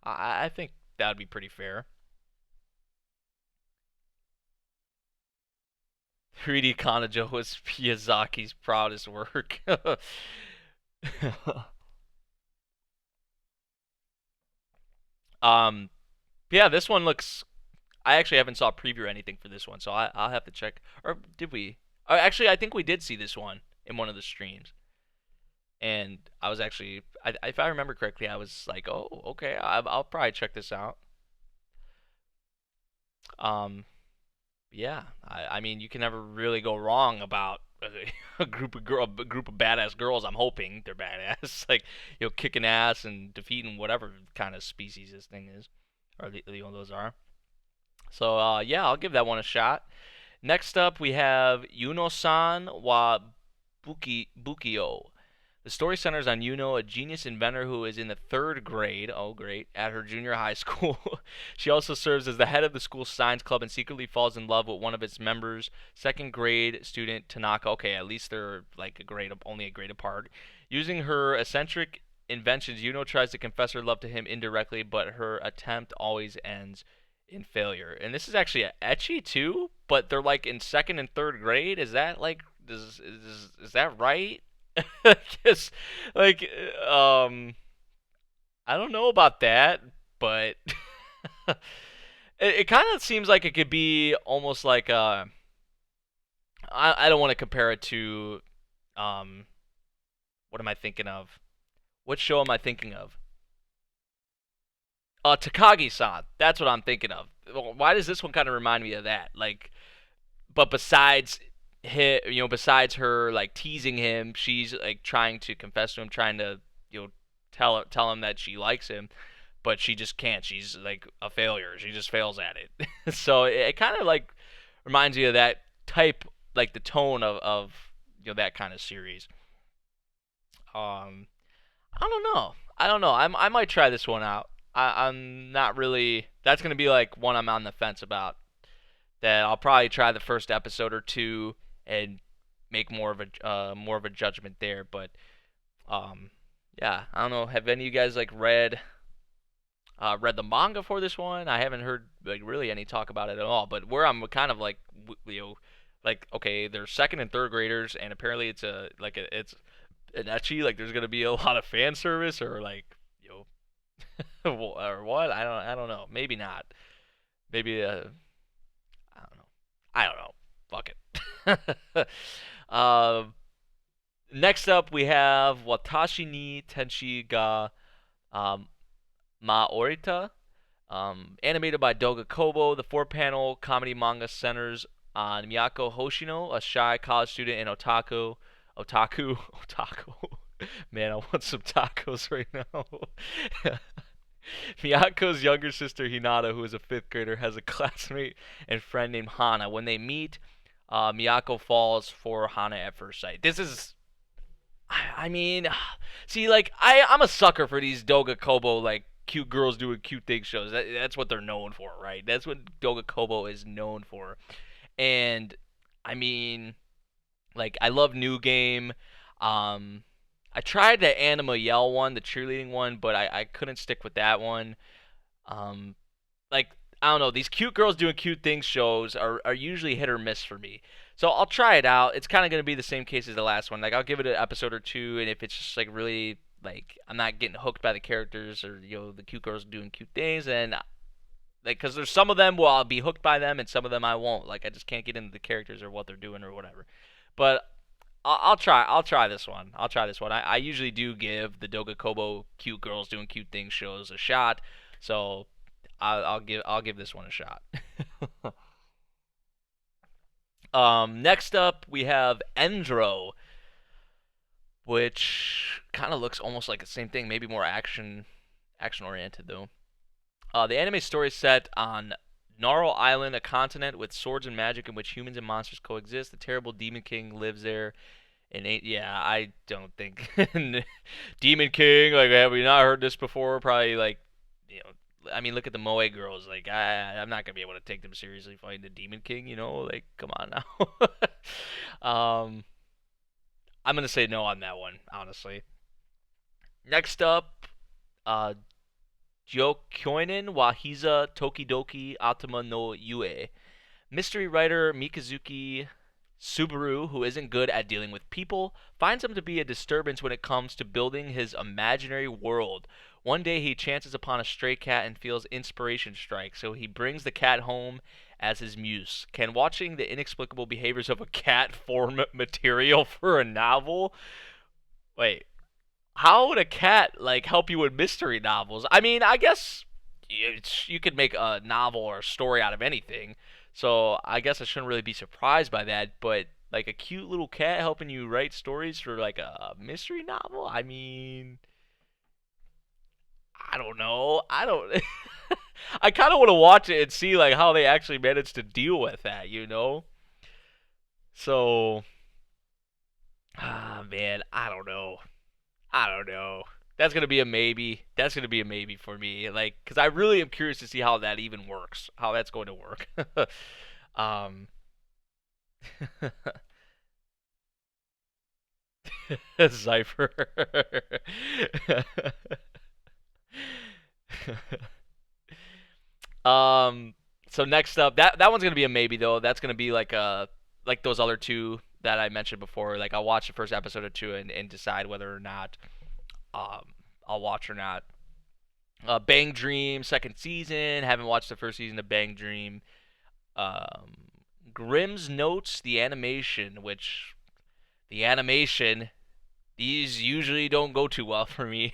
I think that would be pretty fair. 3D Kanojo was Miyazaki's proudest work. um, yeah, this one looks. I actually haven't saw a preview or anything for this one, so I'll have to check. Or did we? Actually, I think we did see this one in one of the streams, and I was actually, if I remember correctly, I was like, oh, okay, I'll probably check this out. Um, yeah, I mean, you can never really go wrong about a group of badass girls. I'm hoping they're badass, like kicking ass and defeating whatever kind of species this thing is, or those are. So yeah, I'll give that one a shot. Next up, we have Yuno-san wa Bukio. The story centers on Yuno, a genius inventor who is in the third grade, oh great, at her junior high school. She also serves as the head of the school's science club and secretly falls in love with one of its members, second grade student Tanaka. Okay, at least they're like only a grade apart. Using her eccentric inventions, Yuno tries to confess her love to him indirectly, but her attempt always ends in failure. And this is actually a ecchi too, but they're like in second and third grade. Is that like is that right? Guess like I don't know about that, but it kind of seems like it could be almost like I don't want to compare it to um what am I thinking of? What show am I thinking of? Takagi-san. That's what I'm thinking of. Why does this one kind of remind me of that? Like, but besides her like teasing him, she's like trying to confess to him, trying to tell him that she likes him, but she just can't. She's like a failure. She just fails at it. So it kind of like reminds me of that type, like the tone of that kind of series. Um, I don't know. I don't know. I might try this one out. I'm not really. That's gonna be like one I'm on the fence about. That I'll probably try the first episode or two and make more of a judgment there. But yeah, I don't know. Have any of you guys like read the manga for this one? I haven't heard like really any talk about it at all. But where I'm kind of like like okay, they're second and third graders, and apparently it's an ecchi. Like there's gonna be a lot of fan service or like or what? I don't know. Maybe not. Maybe I don't know. I don't know. Fuck it. um, Next up, we have Watashi ni Tenshi ga um, Maorita, animated by Doga Kobo. The four-panel comedy manga centers on Miyako Hoshino, a shy college student in Otaku. Man, I want some tacos right now. Miyako's younger sister Hinata, who is a fifth grader, has a classmate and friend named Hana. When they meet, Miyako falls for Hana at first sight. This is, I mean, see, like I'm a sucker for these Doga Kobo like cute girls doing cute things shows. That's what they're known for, right? That's what Doga Kobo is known for. And I mean, like I love New Game. Um, I tried the Anima Yell one, the cheerleading one, but I couldn't stick with that one. Um, like I don't know, these cute girls doing cute things shows are usually hit or miss for me. So I'll try it out. It's kind of gonna be the same case as the last one. Like I'll give it an episode or two, and if it's just like really like I'm not getting hooked by the characters or the cute girls doing cute things, and like because there's some of them where I'll be hooked by them, and some of them I won't. Like I just can't get into the characters or what they're doing or whatever. But I'll try. I'll try this one. I'll try this one. I usually do give the Doga Kobo cute girls doing cute things shows a shot. So I'll give this one a shot. Next up we have Endro, which kind of looks almost like the same thing, maybe more action oriented though. The anime story is set on Gnarl Island, a continent with swords and magic in which humans and monsters coexist. The terrible Demon King lives there. And yeah, I don't think Demon King. Like, have we not heard this before? Probably like, I mean, look at the Moe girls. Like, I'm not gonna be able to take them seriously fighting the Demon King. Like, come on now. I'm gonna say no on that one, honestly. Next up, uh, Jokyoinen wa Hiza Tokidoki Atama no Yue. Mystery writer Mikazuki Subaru, who isn't good at dealing with people, finds him to be a disturbance when it comes to building his imaginary world. One day he chances upon a stray cat and feels inspiration strike, so he brings the cat home as his muse. Can watching the inexplicable behaviors of a cat form material for a novel? Wait, how would a cat like help you with mystery novels? I mean, I guess you could make a novel or a story out of anything. So I guess I shouldn't really be surprised by that. But like a cute little cat helping you write stories for like a mystery novel? I mean, I don't know. I don't. I kind of want to watch it and see like how they actually managed to deal with that. So, man, I don't know. I don't know. That's gonna be a maybe. That's gonna be a maybe for me. Like, cause I really am curious to see how that even works. How that's going to work. um, Cipher. um. So next up, that one's gonna be a maybe though. That's gonna be like those other two that I mentioned before. Like I'll watch the first episode or two and decide whether or not um I'll watch or not. Bang Dream second season. Haven't watched the first season of Bang Dream. Um, Grimm's Notes, the animation, which the animation these usually don't go too well for me.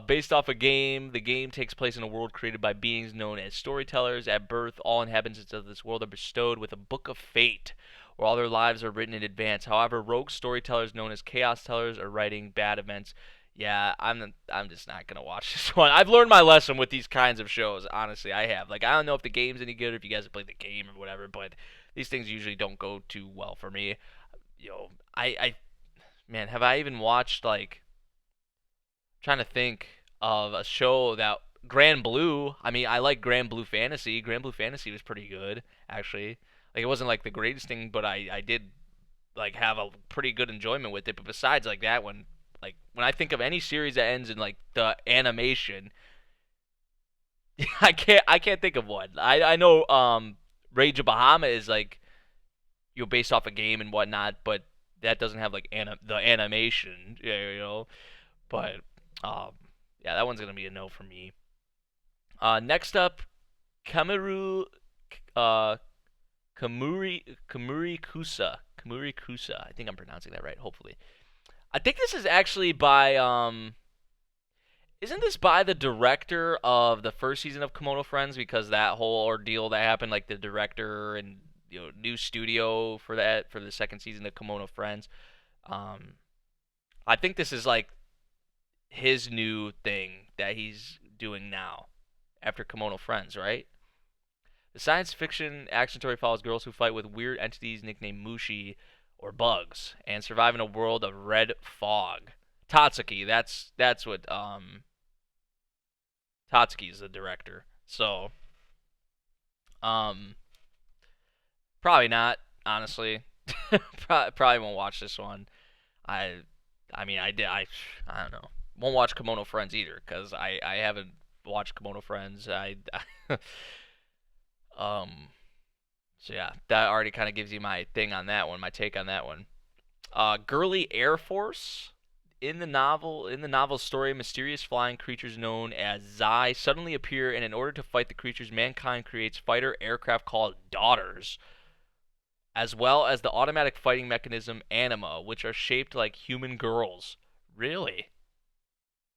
Based off a game, the game takes place in a world created by beings known as storytellers. At birth, all inhabitants of this world are bestowed with a book of fate, where all their lives are written in advance. However, rogue storytellers known as chaos tellers are writing bad events. Yeah, I'm just not gonna watch this one. I've learned my lesson with these kinds of shows. Honestly, I have. Like, I don't know if the game's any good, or if you guys have played the game or whatever, but these things usually don't go too well for me. I man, have I even watched like trying to think of a show that Grand Blue. I mean, I like Grand Blue Fantasy. Grand Blue Fantasy was pretty good, actually. Like it wasn't like the greatest thing, but I did like have a pretty good enjoyment with it. But besides like that one, like when I think of any series that ends in like the animation, I can't think of one. I know Rage of Bahama is like based off a game and whatnot, but that doesn't have like the animation, But um, yeah, that one's gonna be a no for me. Next up, Kameru, uh, Kamuri Kusa. I think I'm pronouncing that right. Hopefully, I think this is actually by Isn't this by the director of the first season of Kimono Friends? Because that whole ordeal that happened, like the director and new studio for that for the second season of Kimono Friends. Um, I think this is like his new thing that he's doing now after Kimono Friends, right? The science fiction action story follows girls who fight with weird entities nicknamed Mushi or bugs and survive in a world of red fog. Tatsuki, that's what Tatsuki is the director. So, um probably not, honestly. Probably won't watch this one. I I mean, I don't know. Won't watch Kimono Friends either cuz I haven't watched Kimono Friends. Um so yeah, that already kind of gives you my thing on that one, my take on that one. Girly Air Force. In the novel's story, mysterious flying creatures known as Zai suddenly appear, and in order to fight the creatures, mankind creates fighter aircraft called Daughters, as well as the automatic fighting mechanism Anima, which are shaped like human girls. Really?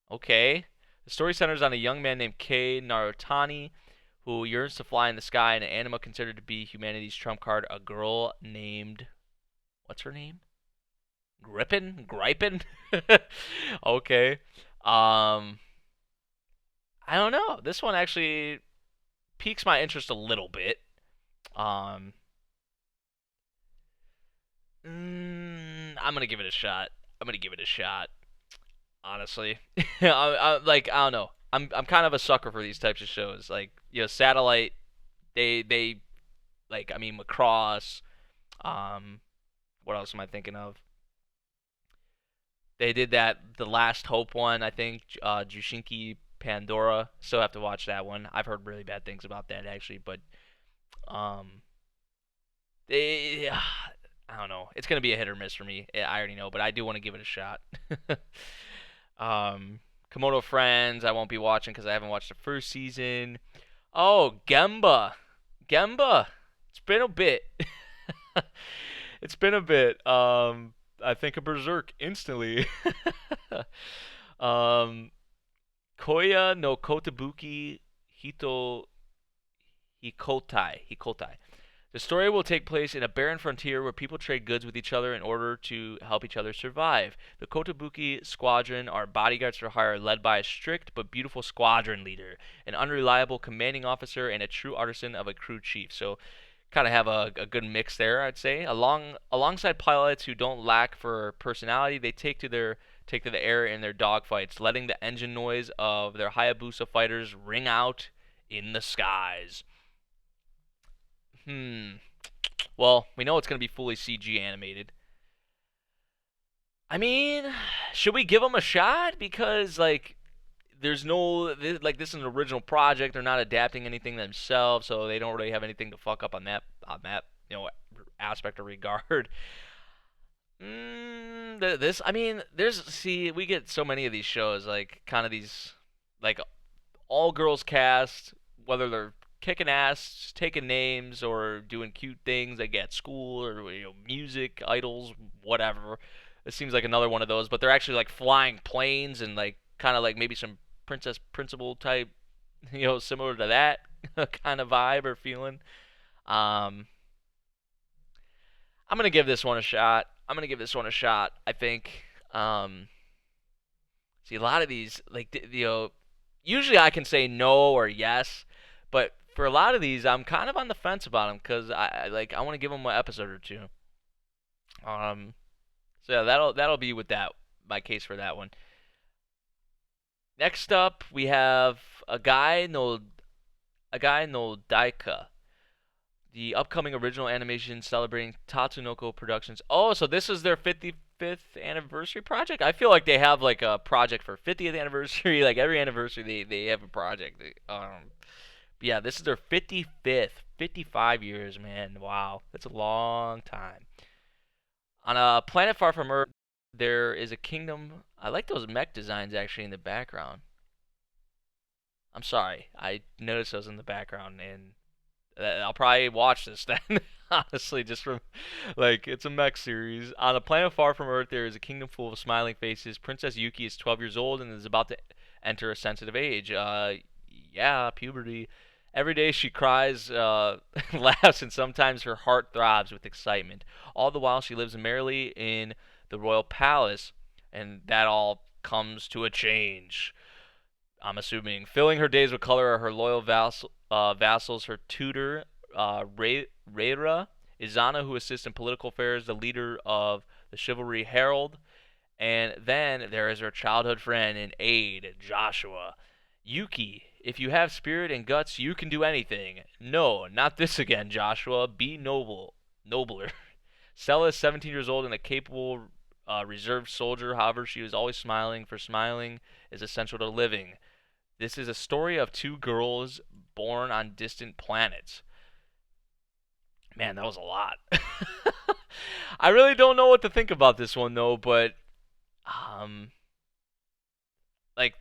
Okay. The story centers on a young man named Kei Narutani, who yearns to fly in the sky, and Anima considered to be humanity's trump card, a girl named. What's her name? Gripin? Okay. Um, I don't know. This one actually piques my interest a little bit. Um, I'm gonna give it a shot. I'm gonna give it a shot. Honestly, I don't know. I'm kind of a sucker for these types of shows. Like Satellite. They like I mean Macross. Um, what else am I thinking of? They did that the Last Hope one, I think. Jushinki Pandora. Still have to watch that one. I've heard really bad things about that actually, but um, they, I don't know. It's gonna be a hit or miss for me. I already know, but I do want to give it a shot. um, Komodo Friends. I won't be watching because I haven't watched the first season. Oh, Gemba. Gemba. It's been a bit. It's been a bit. I think of Berserk instantly. um, Koya no Kotobuki Hito Hikotai. The story will take place in a barren frontier where people trade goods with each other in order to help each other survive. The Kotobuki Squadron are bodyguards for hire led by a strict but beautiful squadron leader, an unreliable commanding officer, and a true artisan of a crew chief. So kind of have a good mix there, I'd say. Alongside pilots who don't lack for personality, they take to the air in their dogfights, letting the engine noise of their Hayabusa fighters ring out in the skies. Hmm. Well, we know it's going to be fully CG animated. I mean, should we give them a shot? Because there's no this is an original project. They're not adapting anything themselves, so they don't really have anything to fuck up on that aspect or regard. This, I mean, we get so many of these shows, like kind of these, like all girls cast, whether they're kicking ass, taking names, or doing cute things like at school or music idols, whatever. It seems like another one of those, but they're actually like flying planes and like kind of like maybe some princess principal type, similar to that kind of vibe or feeling. Um, I'm gonna give this one a shot. I think. See, a lot of these, usually I can say no or yes, but for a lot of these, I'm kind of on the fence about them because I want to give them an episode or two. Um, so yeah, that'll be with that my case for that one. Next up, we have a guy no Daika, the upcoming original animation celebrating Tatsunoko Productions. Oh, so this is their 55th anniversary project? I feel like they have like a project for 50th anniversary. Like every anniversary, they have a project. Yeah, this is their 55th. 55 years, man. Wow, that's a long time. On a planet far from Earth, there is a kingdom. I like those mech designs actually in the background. I'm sorry, I noticed those in the background, and I'll probably watch this then. Honestly, just from it's a mech series. On a planet far from Earth, there is a kingdom full of smiling faces. Princess Yuki is 12 years old and is about to enter a sensitive age. Yeah, puberty. Every day she cries, laughs, and sometimes her heart throbs with excitement. All the while she lives merrily in the royal palace, and that all comes to a change. I'm assuming. Filling her days with color are her loyal vassals, her tutor, Reira, Izana, who assists in political affairs, the leader of the Chivalry Herald, and then there is her childhood friend and aide, Joshua. Yuki, if you have spirit and guts, you can do anything. No, not this again, Joshua. Be nobler. Stella is 17 years old and a capable, reserved soldier. However, she is always smiling, for smiling is essential to living. This is a story of two girls born on distant planets. Man, that was a lot. I really don't know what to think about this one though, but um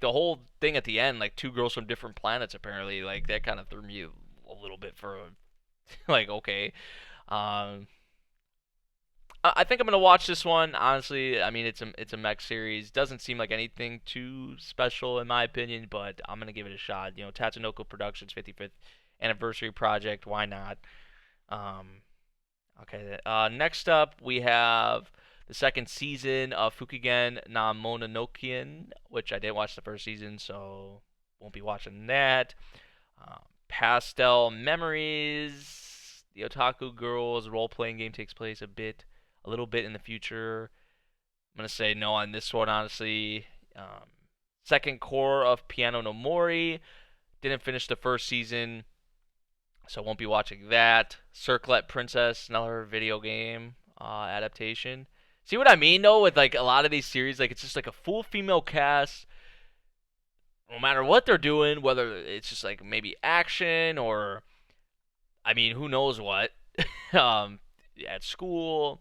the whole thing at the end, like two girls from different planets apparently, like that kind of threw me a little bit for okay. Um I think I'm gonna watch this one. Honestly, I mean it's a mech series. Doesn't seem like anything too special in my opinion, but I'm gonna give it a shot. Tatsunoko Productions 55th anniversary project. Why not? Um, okay. Next up we have the second season of Fukigen na Mononokean, which I didn't watch the first season, so won't be watching that. Pastel Memories. The Otaku Girls role-playing game takes place a little bit in the future. I'm gonna say no on this one, honestly. Second core of Piano no Mori. Didn't finish the first season, so won't be watching that. Circlet Princess, another video game adaptation. See what I mean though with like a lot of these series, like it's just like a full female cast, no matter what they're doing, whether it's just like maybe action or I mean who knows what, um, at school.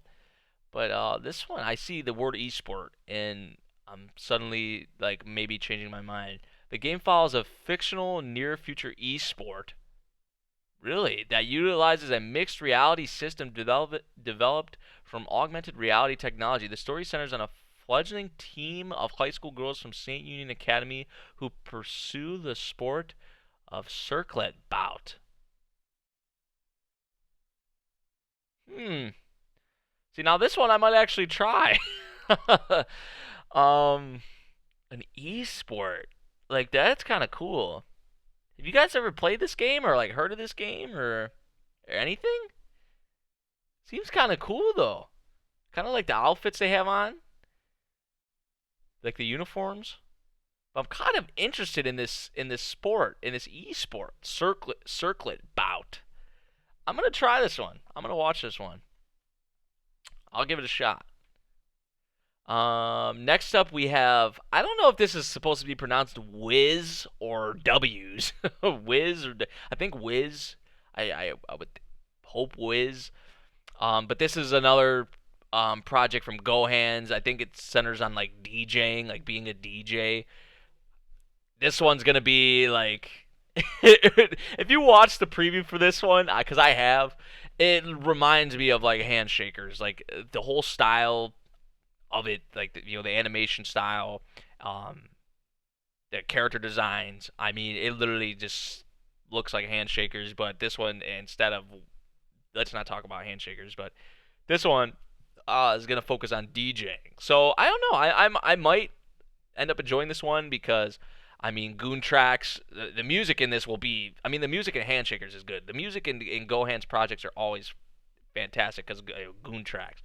But this one I see the word esport and I'm suddenly like maybe changing my mind. The game follows a fictional near future esport. Really? That utilizes a mixed reality system developed from augmented reality technology. The story centers on a fledgling team of high school girls from St. Union Academy who pursue the sport of circlet bout. Hmm. See, now this one I might actually try. um, an esport. Like, that's kind of cool. Have you guys ever played this game or, like, heard of this game or anything? Seems kind of cool though. Kind of like the outfits they have on, like the uniforms. But I'm kind of interested in this sport, in this e-sport, circlet bout. I'm gonna try this one. I'm gonna watch this one. I'll give it a shot. Next up we have I don't know if this is supposed to be pronounced Wiz or W's. Wiz or I think Wiz. I would hope Wiz. But this is another project from GoHands. I think it centers on like DJing, like being a DJ. This one's gonna be like, if you watch the preview for this one, because I have, it reminds me of like Handshakers, like the whole style of it, like the animation style, um, the character designs. I mean, it literally just looks like Handshakers, but this one instead of let's not talk about Handshakers, but this one is gonna focus on DJing. So I don't know. I might end up enjoying this one because I mean Goon Tracks. The music in this will be. I mean the music in Handshakers is good. The music in GoHands projects are always fantastic because Goon Tracks.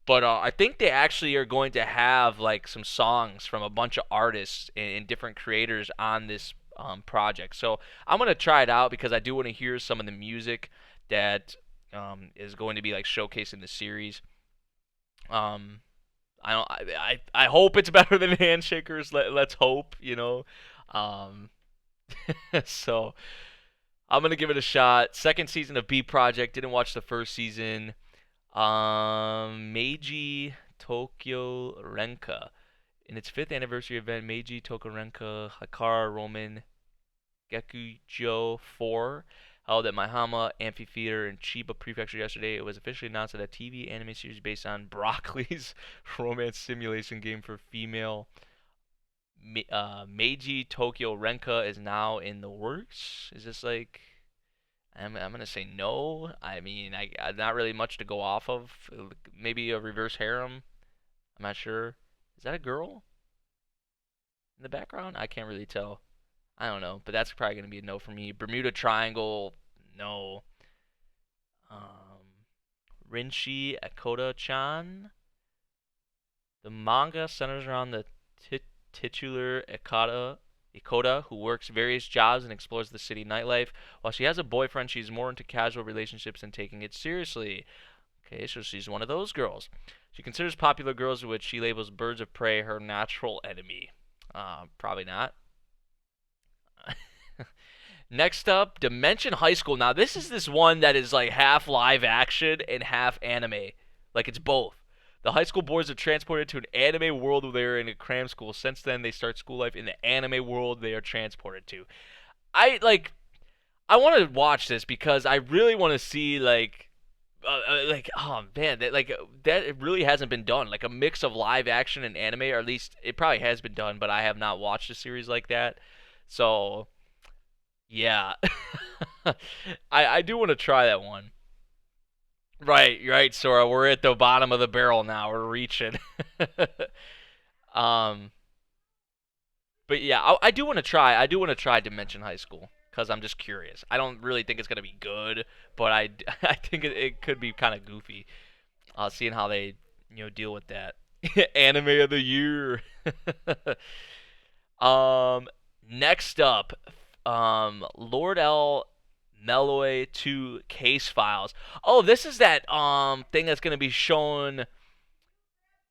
But I think they actually are going to have like some songs from a bunch of artists and different creators on this project. So I'm gonna try it out because I do want to hear some of the music that is going to be like showcasing the series. Um, I don't. I hope it's better than Handshakers. Let's hope. Um, so I'm gonna give it a shot. Second season of B Project. Didn't watch the first season. Meiji Tokyo Renka. In its fifth anniversary event, Meiji Tokyo Renka Hakara Roman Gekujo 4 held at Maihama Amphitheater in Chiba Prefecture yesterday. It was officially announced that a TV anime series based on Broccoli's romance simulation game for female Meiji Tokyo Renka is now in the works. Is this like I'm gonna say no. I mean, I not really much to go off of. Maybe a reverse harem. I'm not sure. Is that a girl in the background? I can't really tell. I don't know, but that's probably gonna be a no for me. Bermuda Triangle, no. Um, Rinshi Akoda-chan. The manga centers around the titular Ikoda, who works various jobs and explores the city nightlife. While she has a boyfriend, she's more into casual relationships and taking it seriously. Okay, so she's one of those girls. She considers popular girls, which she labels birds of prey, her natural enemy. Probably not. Next up, Dimension High School. Now, this is this one that is like half live action and half anime. Like, it's both. The high school boys are transported to an anime world where they are in a cram school. Since then, they start school life in the anime world they are transported to. I want to watch this because I really want to see oh man, that it really hasn't been done. Like a mix of live action and anime, or at least it probably has been done, but I have not watched a series like that. So yeah, I do want to try that one. Right, Sora. We're at the bottom of the barrel now. We're reaching. um, but yeah, I do want to try. I do want to try Dimension High School because I'm just curious. I don't really think it's gonna be good, but I think it could be kind of goofy. Seeing how they deal with that. Anime of the year. um, next up, Lord L. Meloy 2 case files. Oh, this is that thing that's gonna be shown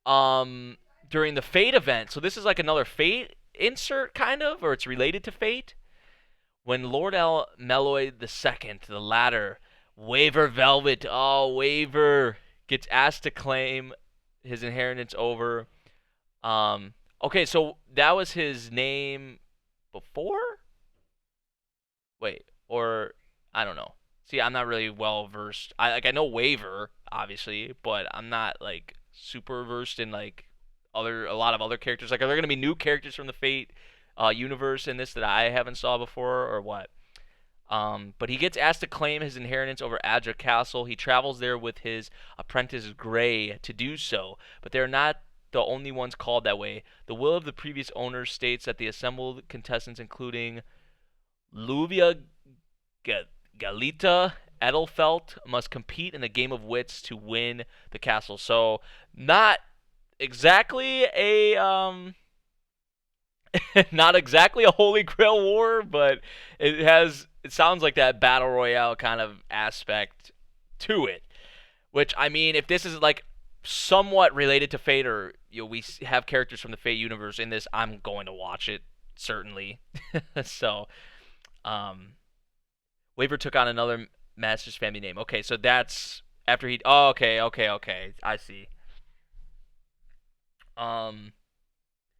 um during the Fate event. So this is like another Fate insert kind of, or it's related to Fate. When Lord L. Meloid II, the latter, Waver Velvet, oh Waver, gets asked to claim his inheritance over. Um, okay, so that was his name before? Wait, or I don't know. See, I'm not really well versed. I know Waver obviously, but I'm not like super versed in like other a lot of other characters. Like, are there gonna be new characters from the Fate universe in this that I haven't saw before, or what? But he gets asked to claim his inheritance over Adra Castle. He travels there with his apprentice Gray to do so, but they're not the only ones called that way. The will of the previous owner states that the assembled contestants, including Luvia Galita Edelfelt, must compete in a game of wits to win the castle. So, not exactly a not exactly a Holy Grail war, but it sounds like that battle royale kind of aspect to it. Which, I mean, if this is like somewhat related to Fate, or we have characters from the Fate universe in this, I'm going to watch it certainly. So, um, Waver took on another Masters family name. Okay, so that's after he. Oh, okay. I see. Um,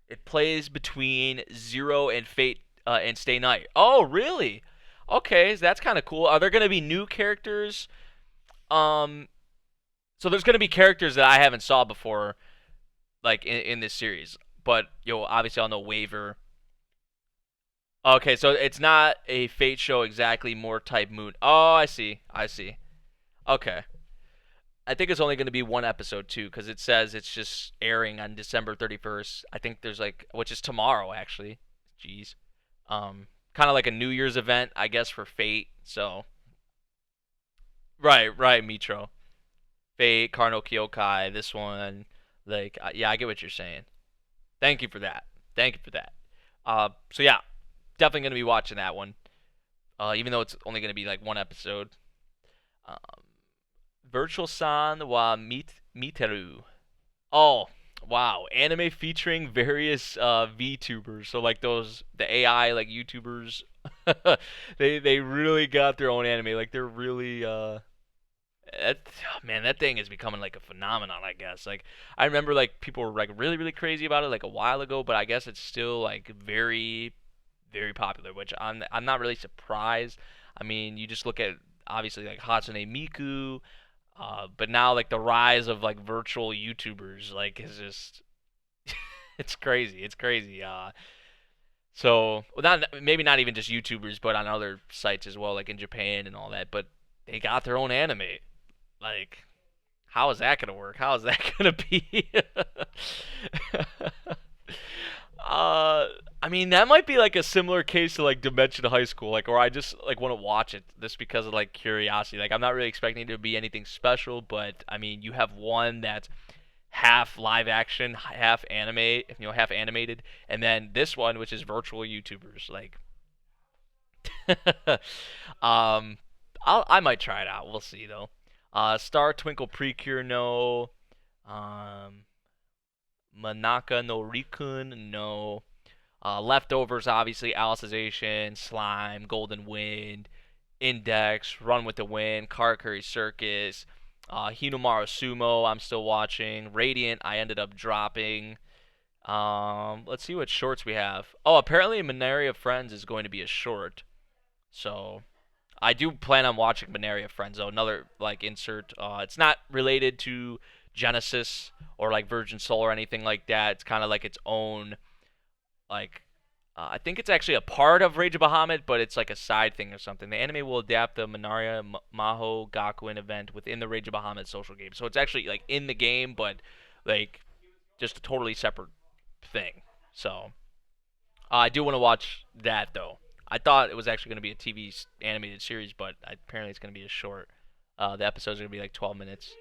it plays between Zero and Fate and Stay Night. Oh, really? Okay, so that's kind of cool. Are there going to be new characters? Um, so there's going to be characters that I haven't saw before, like in this series. But obviously I'll know Waver. Okay, so it's not a Fate show exactly. More type Moon. Oh, I see. Okay. I think it's only going to be one episode too, because it says it's just airing on December 31st. I think there's like, which is tomorrow actually. Jeez. Kind of like a New Year's event, I guess, for Fate. So. Right, Mitro. Fate, Karno Kyokai, this one. Like, yeah, I get what you're saying. Thank you for that. So yeah, definitely gonna be watching that one. Even though it's only gonna be like one episode. Um, Virtual San wa Miteru. Oh, wow. Anime featuring various VTubers. So like the AI like YouTubers. They really got their own anime. Like they're really that, man, that thing is becoming like a phenomenon, I guess. Like I remember like people were like really crazy about it like a while ago, but I guess it's still like very popular, which I'm not really surprised. I mean, you just look at obviously like Hatsune Miku, but now like the rise of like virtual YouTubers like is just it's crazy. So well, not maybe not even just YouTubers, but on other sites as well, like in Japan and all that. But they got their own anime. Like, how is that gonna work? How is that gonna be? I mean, that might be like a similar case to like Dimension High School, like, or I just like want to watch it just because of like curiosity. Like, I'm not really expecting it to be anything special, but I mean, you have one that's half live action, half anime, half animated, and then this one, which is virtual YouTubers. Like, um, I might try it out. We'll see though. Star Twinkle Precure, no. Um, Manaka no Rikun, no. Leftovers, obviously, Alicization, Slime, Golden Wind, Index, Run with the Wind, Karakuri Circus, Hinomaru Sumo, I'm still watching. Radiant, I ended up dropping. Let's see what shorts we have. Oh, apparently Minaria Friends is going to be a short. So, I do plan on watching Minaria Friends, though. Another, like, insert. It's not related to Genesis or, like, Virgin Soul or anything like that. It's kind of like its own like I think it's actually a part of Rage of Bahamut, but it's like a side thing or something. The anime will adapt the Minaria Maho Gakuen event within the Rage of Bahamut social game. So it's actually like in the game, but like just a totally separate thing. So I do want to watch that though. I thought it was actually going to be a TV animated series, but apparently it's going to be a short. The episodes are going to be like 12 minutes.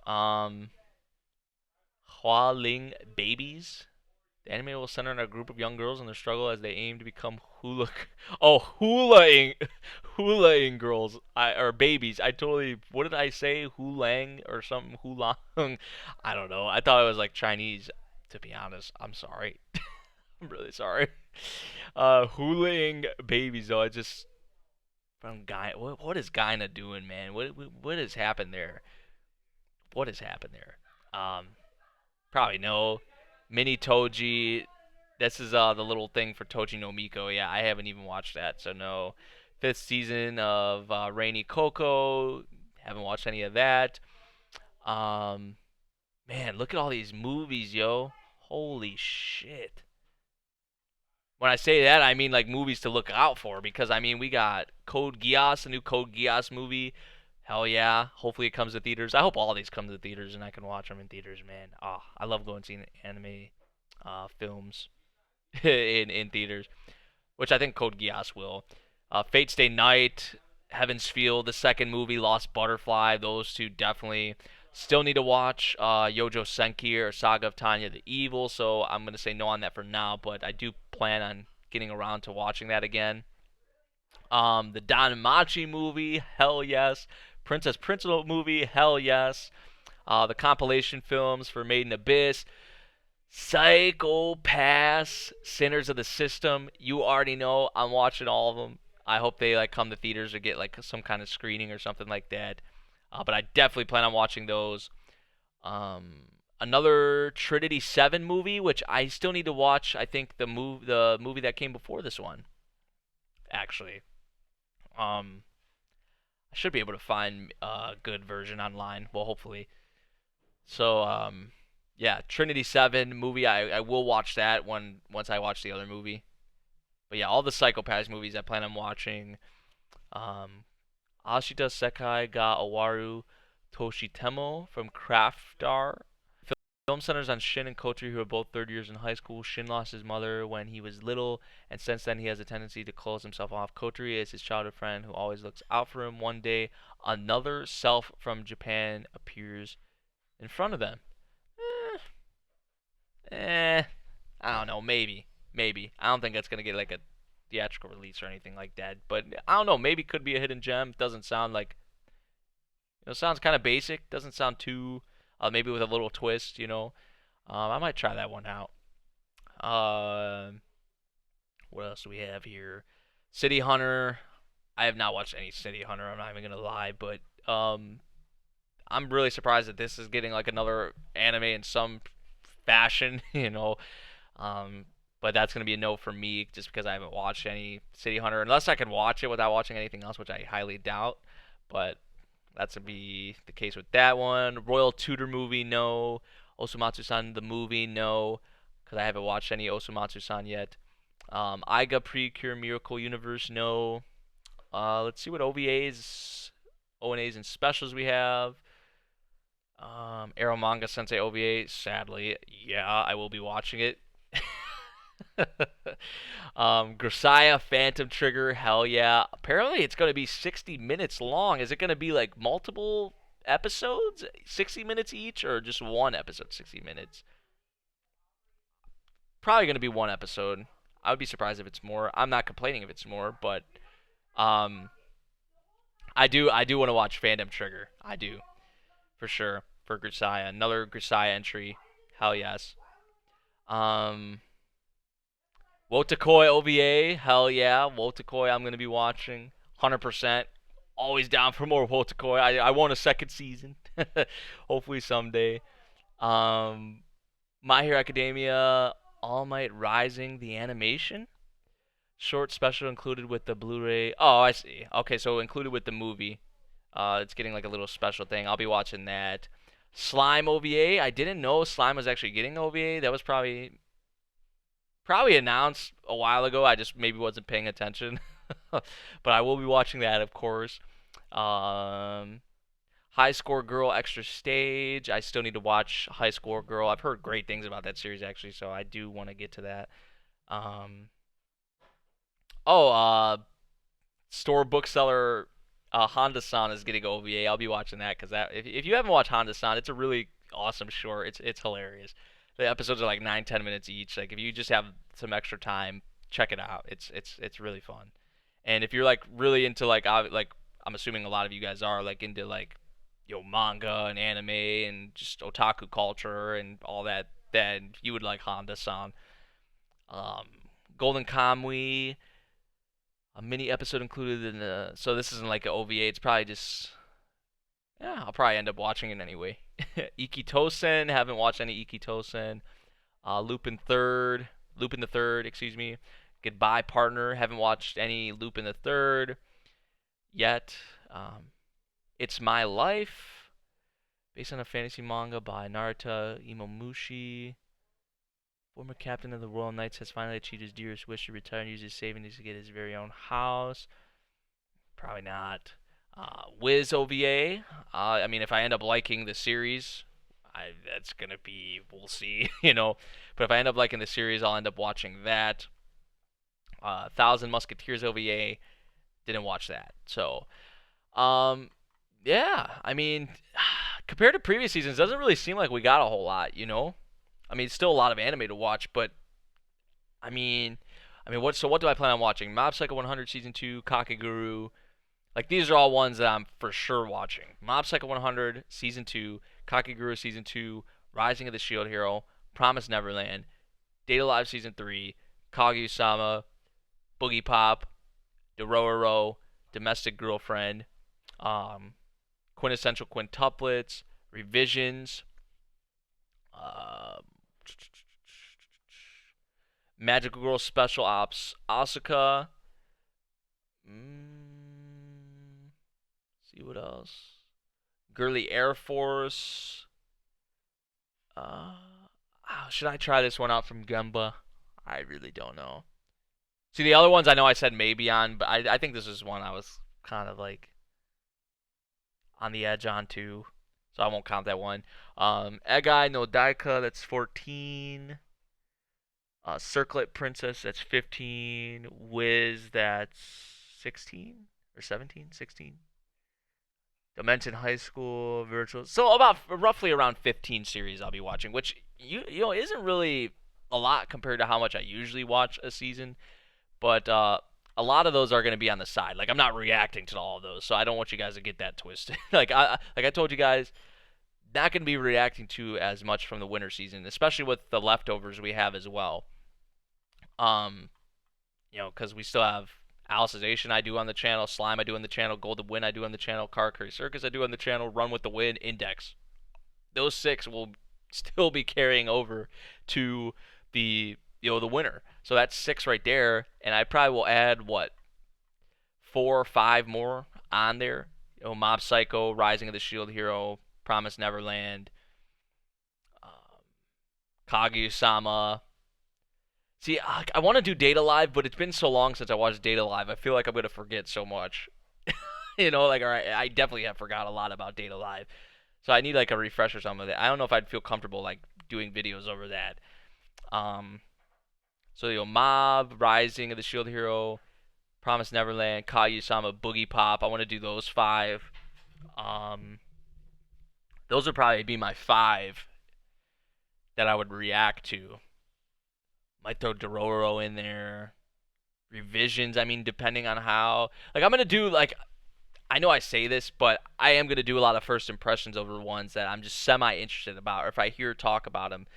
Um, Hua Ling Babies. The anime will center on a group of young girls and their struggle as they aim to become hula. Oh, Hulaing girls, or babies. I totally. What did I say? Hulang or something? Hulang. I don't know. I thought it was like Chinese. To be honest, I'm sorry. I'm really sorry. Hulaing babies though. I just from Guy. What is Gyna doing, man? What has happened there? What has happened there? Probably no. Mini Toji. This is the little thing for Toji no Miko. Yeah, I haven't even watched that, so no. Fifth season of Rainy Coco. Haven't watched any of that. Um, man, look at all these movies, yo. Holy shit. When I say that, I mean like movies to look out for because I mean we got Code Geass, the new Code Geass movie. Hell yeah! Hopefully it comes to theaters. I hope all these come to theaters and I can watch them in theaters, man. Ah, I love going to see anime films in theaters, which I think Code Geass will. Fate Stay Night, Heaven's Feel, the second movie, Lost Butterfly. Those two definitely still need to watch. Yojo Senki or Saga of Tanya the Evil. So I'm gonna say no on that for now, but I do plan on getting around to watching that again. The Danmachi movie, hell yes. Princess Principal movie, hell yes. The compilation films for Made in Abyss, Psycho Pass, Sinners of the System. You already know I'm watching all of them. I hope they like come to theaters or get like some kind of screening or something like that. But I definitely plan on watching those. Another Trinity 7 movie, which I still need to watch. I think the movie that came before this one, actually. Um, I should be able to find a good version online. Well, hopefully. So, yeah, Trinity 7 movie. I will watch that once I watch the other movie. But yeah, all the Psychopaths movies I plan on watching. Um, Ashita Sekai ga Owaru Toshitemo from Craftar. Film centers on Shin and Kotri, who are both third years in high school. Shin lost his mother when he was little, and since then he has a tendency to close himself off. Kotri is his childhood friend who always looks out for him. One day, another self from Japan appears in front of them. Eh, I don't know. Maybe. I don't think it's gonna get like a theatrical release or anything like that. But I don't know. Maybe it could be a hidden gem. Doesn't sound like sounds kind of basic. Doesn't sound too maybe with a little twist. I might try that one out. Uh, what else do we have here? City Hunter. I have not watched any City Hunter. I'm not even gonna lie, but I'm really surprised that this is getting like another anime in some fashion. Um, but that's gonna be a no for me just because I haven't watched any City Hunter unless I can watch it without watching anything else, which I highly doubt. But that's gonna be the case with that one. Royal Tutor movie, no. Osumatsu-san the movie, no, because I haven't watched any Osumatsu-san yet. Aiga Precure Miracle Universe, no. Let's see what OVAs, ONAs, and specials we have. Arrow Manga Sensei OVA, sadly, yeah, I will be watching it. Grisaya Phantom Trigger, hell yeah. Apparently it's going to be 60 minutes long. Is it going to be like multiple episodes, 60 minutes each, or just one episode, 60 minutes? Probably going to be one episode. I would be surprised if it's more. I'm not complaining if it's more, but um, I do want to watch Phantom Trigger. I do, for sure, for Grisaya. Another Grisaya entry. Hell yes. Um, Wotakoi OVA, hell yeah. Wotakoi I'm going to be watching. 100%. Always down for more Wotakoi. I want a second season. Hopefully someday. Um, My Hero Academia, All Might Rising, the animation. Short special included with the Blu-ray. Oh, I see. Okay, so included with the movie. It's getting like a little special thing. I'll be watching that. Slime OVA. I didn't know Slime was actually getting OVA. That was probably announced a while ago. I just maybe wasn't paying attention. But I will be watching that, of course. Um, High Score Girl Extra Stage. I still need to watch High Score Girl. I've heard great things about that series actually, so I do want to get to that. Um, oh, store bookseller Honda-san is getting OVA. I'll be watching that because that if you haven't watched Honda-san, it's a really awesome short. It's hilarious. The episodes are like 9-10 minutes each. Like if you just have some extra time, check it out. It's really fun. And if you're like really into like I'm assuming a lot of you guys are like into like manga and anime and just otaku culture and all that, then you would like Honda-san. Um, Golden Kamui, a mini episode included in the. So this isn't like an OVA. It's probably just. Yeah, I'll probably end up watching it anyway. Ikitosen, haven't watched any Ikitosen. Lupin the Third, excuse me. Goodbye Partner, haven't watched any Lupin the Third yet. It's My Life, based on a fantasy manga by Narita Imomushi. Former captain of the Royal Knights has finally achieved his dearest wish to retire and use his savings to get his very own house. Probably not. Wiz OVA. I mean, if I end up liking the series, that's gonna be, we'll see, But if I end up liking the series, I'll end up watching that. Thousand Musketeers OVA. Didn't watch that. So, yeah. I mean, compared to previous seasons, doesn't really seem like we got a whole lot. I mean, still a lot of anime to watch, but what? So what do I plan on watching? Mob Psycho 100 season 2, Kakegurui. Like these are all ones that I'm for sure watching. Mob Psycho 100 season 2, Kakegurui season 2, Rising of the Shield Hero, Promise Neverland, Data Live season 3, Kaguya-sama, Boogiepop, dororo, Domestic Girlfriend, Quintessential Quintuplets, Revisions, uh, Magical Girl Special Ops, Asuka. See what else? Girly Air Force. Should I try this one out from Gemba? I really don't know. See, the other ones I know I said maybe on, but I think this is one I was kind of like on the edge on too. So I won't count that one. Egai no Daika, that's 14. Circlet Princess, that's 15. Wiz, that's 16 or 17, 16. Dimension High School, Virtual. So about roughly around 15 series I'll be watching, which isn't really a lot compared to how much I usually watch a season. But a lot of those are going to be on the side. Like I'm not reacting to all of those, so I don't want you guys to get that twisted. like I told you guys, not going to be reacting to as much from the winter season, especially with the leftovers we have as well. Because we still have Alice's Asian I do on the channel, Slime I do on the channel, Golden Wind I do on the channel, Karakuri Circus I do on the channel, Run with the Wind, Index. Those 6 will still be carrying over to the the winter. So that's 6 right there, and I probably will add 4 or 5 more on there. Mob Psycho, Rising of the Shield Hero, Promise Neverland, Kaguya-sama. See, I want to do Data Live, but it's been so long since I watched Data Live. I feel like I'm gonna forget so much. Like, all right, I definitely have forgot a lot about Data Live, so I need like a refresher or something of that. I don't know if I'd feel comfortable like doing videos over that. So Mob, Rising of the Shield Hero, Promise Neverland, Kaguya-sama, Boogiepop. I want to do those 5. Those would probably be my 5 that I would react to. Might throw Dororo in there. Revisions, I mean, depending on how. Like, I'm going to do, like, I know I say this, but I am going to do a lot of first impressions over ones that I'm just semi-interested about. Or if I hear talk about them,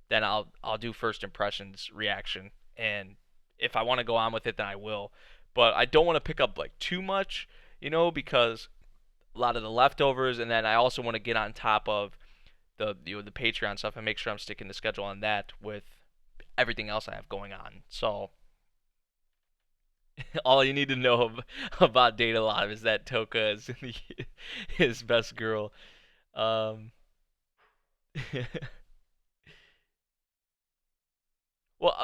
then I'll do first impressions reaction. And if I want to go on with it, then I will. But I don't want to pick up, like, too much, because a lot of the leftovers, and then I also want to get on top of the Patreon stuff and make sure I'm sticking the schedule on that with everything else I have going on. So all you need to know about Data Live is that Toka is his best girl. Well,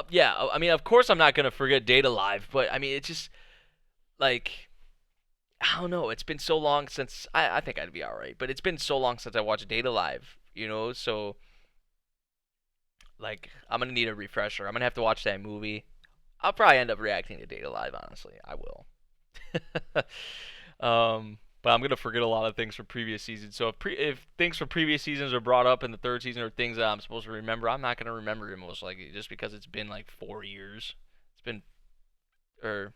yeah. I mean, of course I'm not gonna forget Data Live, but I mean, it's just like I don't know. It's been so long since I think I'd be all right, but it's been so long since I watched Data Live. So like I'm gonna need a refresher. I'm gonna have to watch that movie. I'll probably end up reacting to Data Live. Honestly, I will. But I'm gonna forget a lot of things from previous seasons. So if things from previous seasons are brought up in the third season or things that I'm supposed to remember, I'm not gonna remember it most likely just because it's been like 4 years. It's been or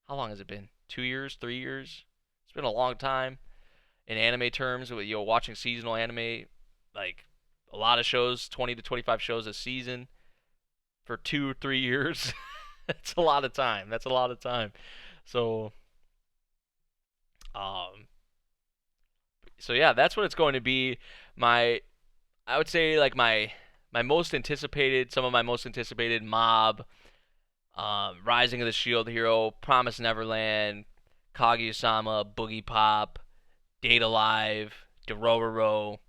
how long has it been? 2 years, 3 years? It's been a long time in anime terms. With watching seasonal anime, like a lot of shows, 20 to 25 shows a season for 2 or 3 years. That's a lot of time. That's a lot of time. So, um, so yeah, that's what it's going to be. My, I would say like my most anticipated, some of my most anticipated Mob, Rising of the Shield Hero, Promise Neverland, Kaguya-sama, Boogiepop, Data Live, dororo.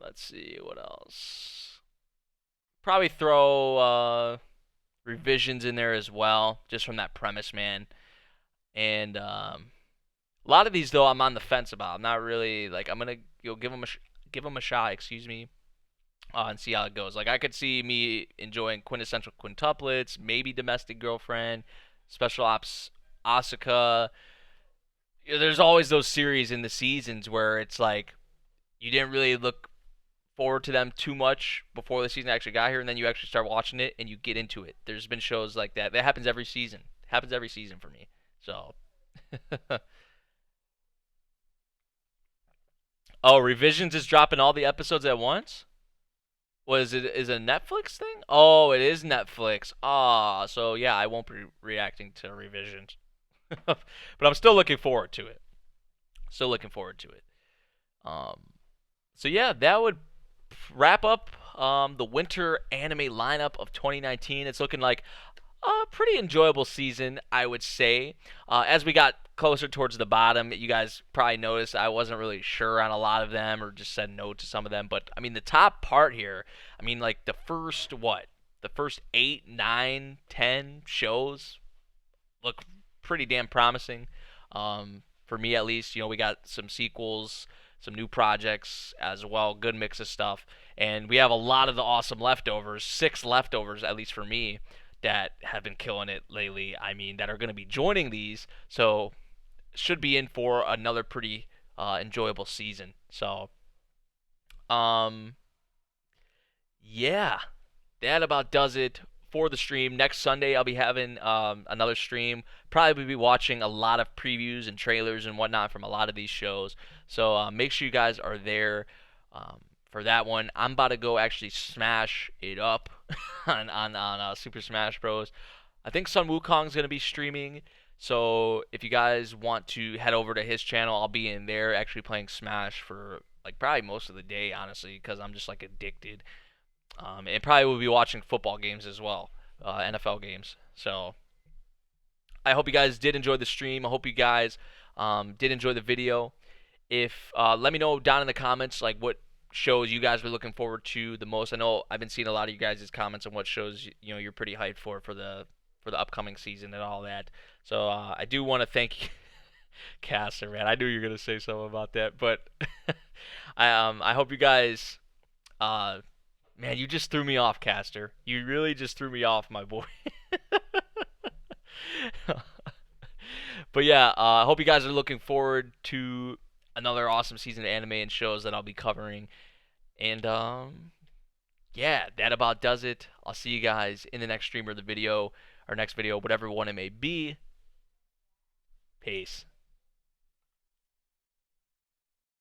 Let's see what else. Probably throw revisions in there as well, just from that premise, man. And a lot of these though, I'm on the fence about. I'm not really like I'm gonna give them a shot. Excuse me. And see how it goes. Like I could see me enjoying quintessential quintuplets, maybe domestic girlfriend, special ops Asuka. There's always those series in the seasons where it's like you didn't really look forward to them too much before the season actually got here, and then you actually start watching it and you get into it. There's been shows like that. That happens every season. It happens every season for me. So, oh, Revisions is dropping all the episodes at once. Was it is it a Netflix thing? Oh, it is Netflix. Ah, so yeah, I won't be reacting to Revisions, but I'm still looking forward to it. Still looking forward to it. Um, so yeah, that would wrap up the winter anime lineup of 2019. It's looking like a pretty enjoyable season, I would say. As we got closer towards the bottom, you guys probably noticed I wasn't really sure on a lot of them or just said no to some of them. But I mean, the top part here, I mean, like the first what? The first 8, 9, 10 shows look pretty damn promising. For me, at least, we got some sequels, some new projects as well. Good mix of stuff, and we have a lot of the awesome leftovers. 6 leftovers, at least for me, that have been killing it lately. I mean, that are going to be joining these, so should be in for another pretty enjoyable season. So, um, yeah, that about does it for the stream. Next Sunday, I'll be having another stream. Probably be watching a lot of previews and trailers and whatnot from a lot of these shows. So make sure you guys are there for that one. I'm about to go actually smash it up on Super Smash Bros. I think Sun Wukong's gonna be streaming. So if you guys want to head over to his channel, I'll be in there actually playing Smash for like probably most of the day, honestly, because I'm just like addicted. And probably will be watching football games as well, NFL games. So I hope you guys did enjoy the stream. I hope you guys did enjoy the video. If let me know down in the comments like what shows you guys were looking forward to the most. I know I've been seeing a lot of you guys' comments on what shows you're pretty hyped for the upcoming season and all that. So I do want to thank Caster, man. I knew you were gonna say something about that, but I hope you guys man, you just threw me off, Caster. You really just threw me off, my boy. But yeah, I hope you guys are looking forward to another awesome season of anime and shows that I'll be covering. And yeah, that about does it. I'll see you guys in the next stream or the video or next video, whatever one it may be. Peace.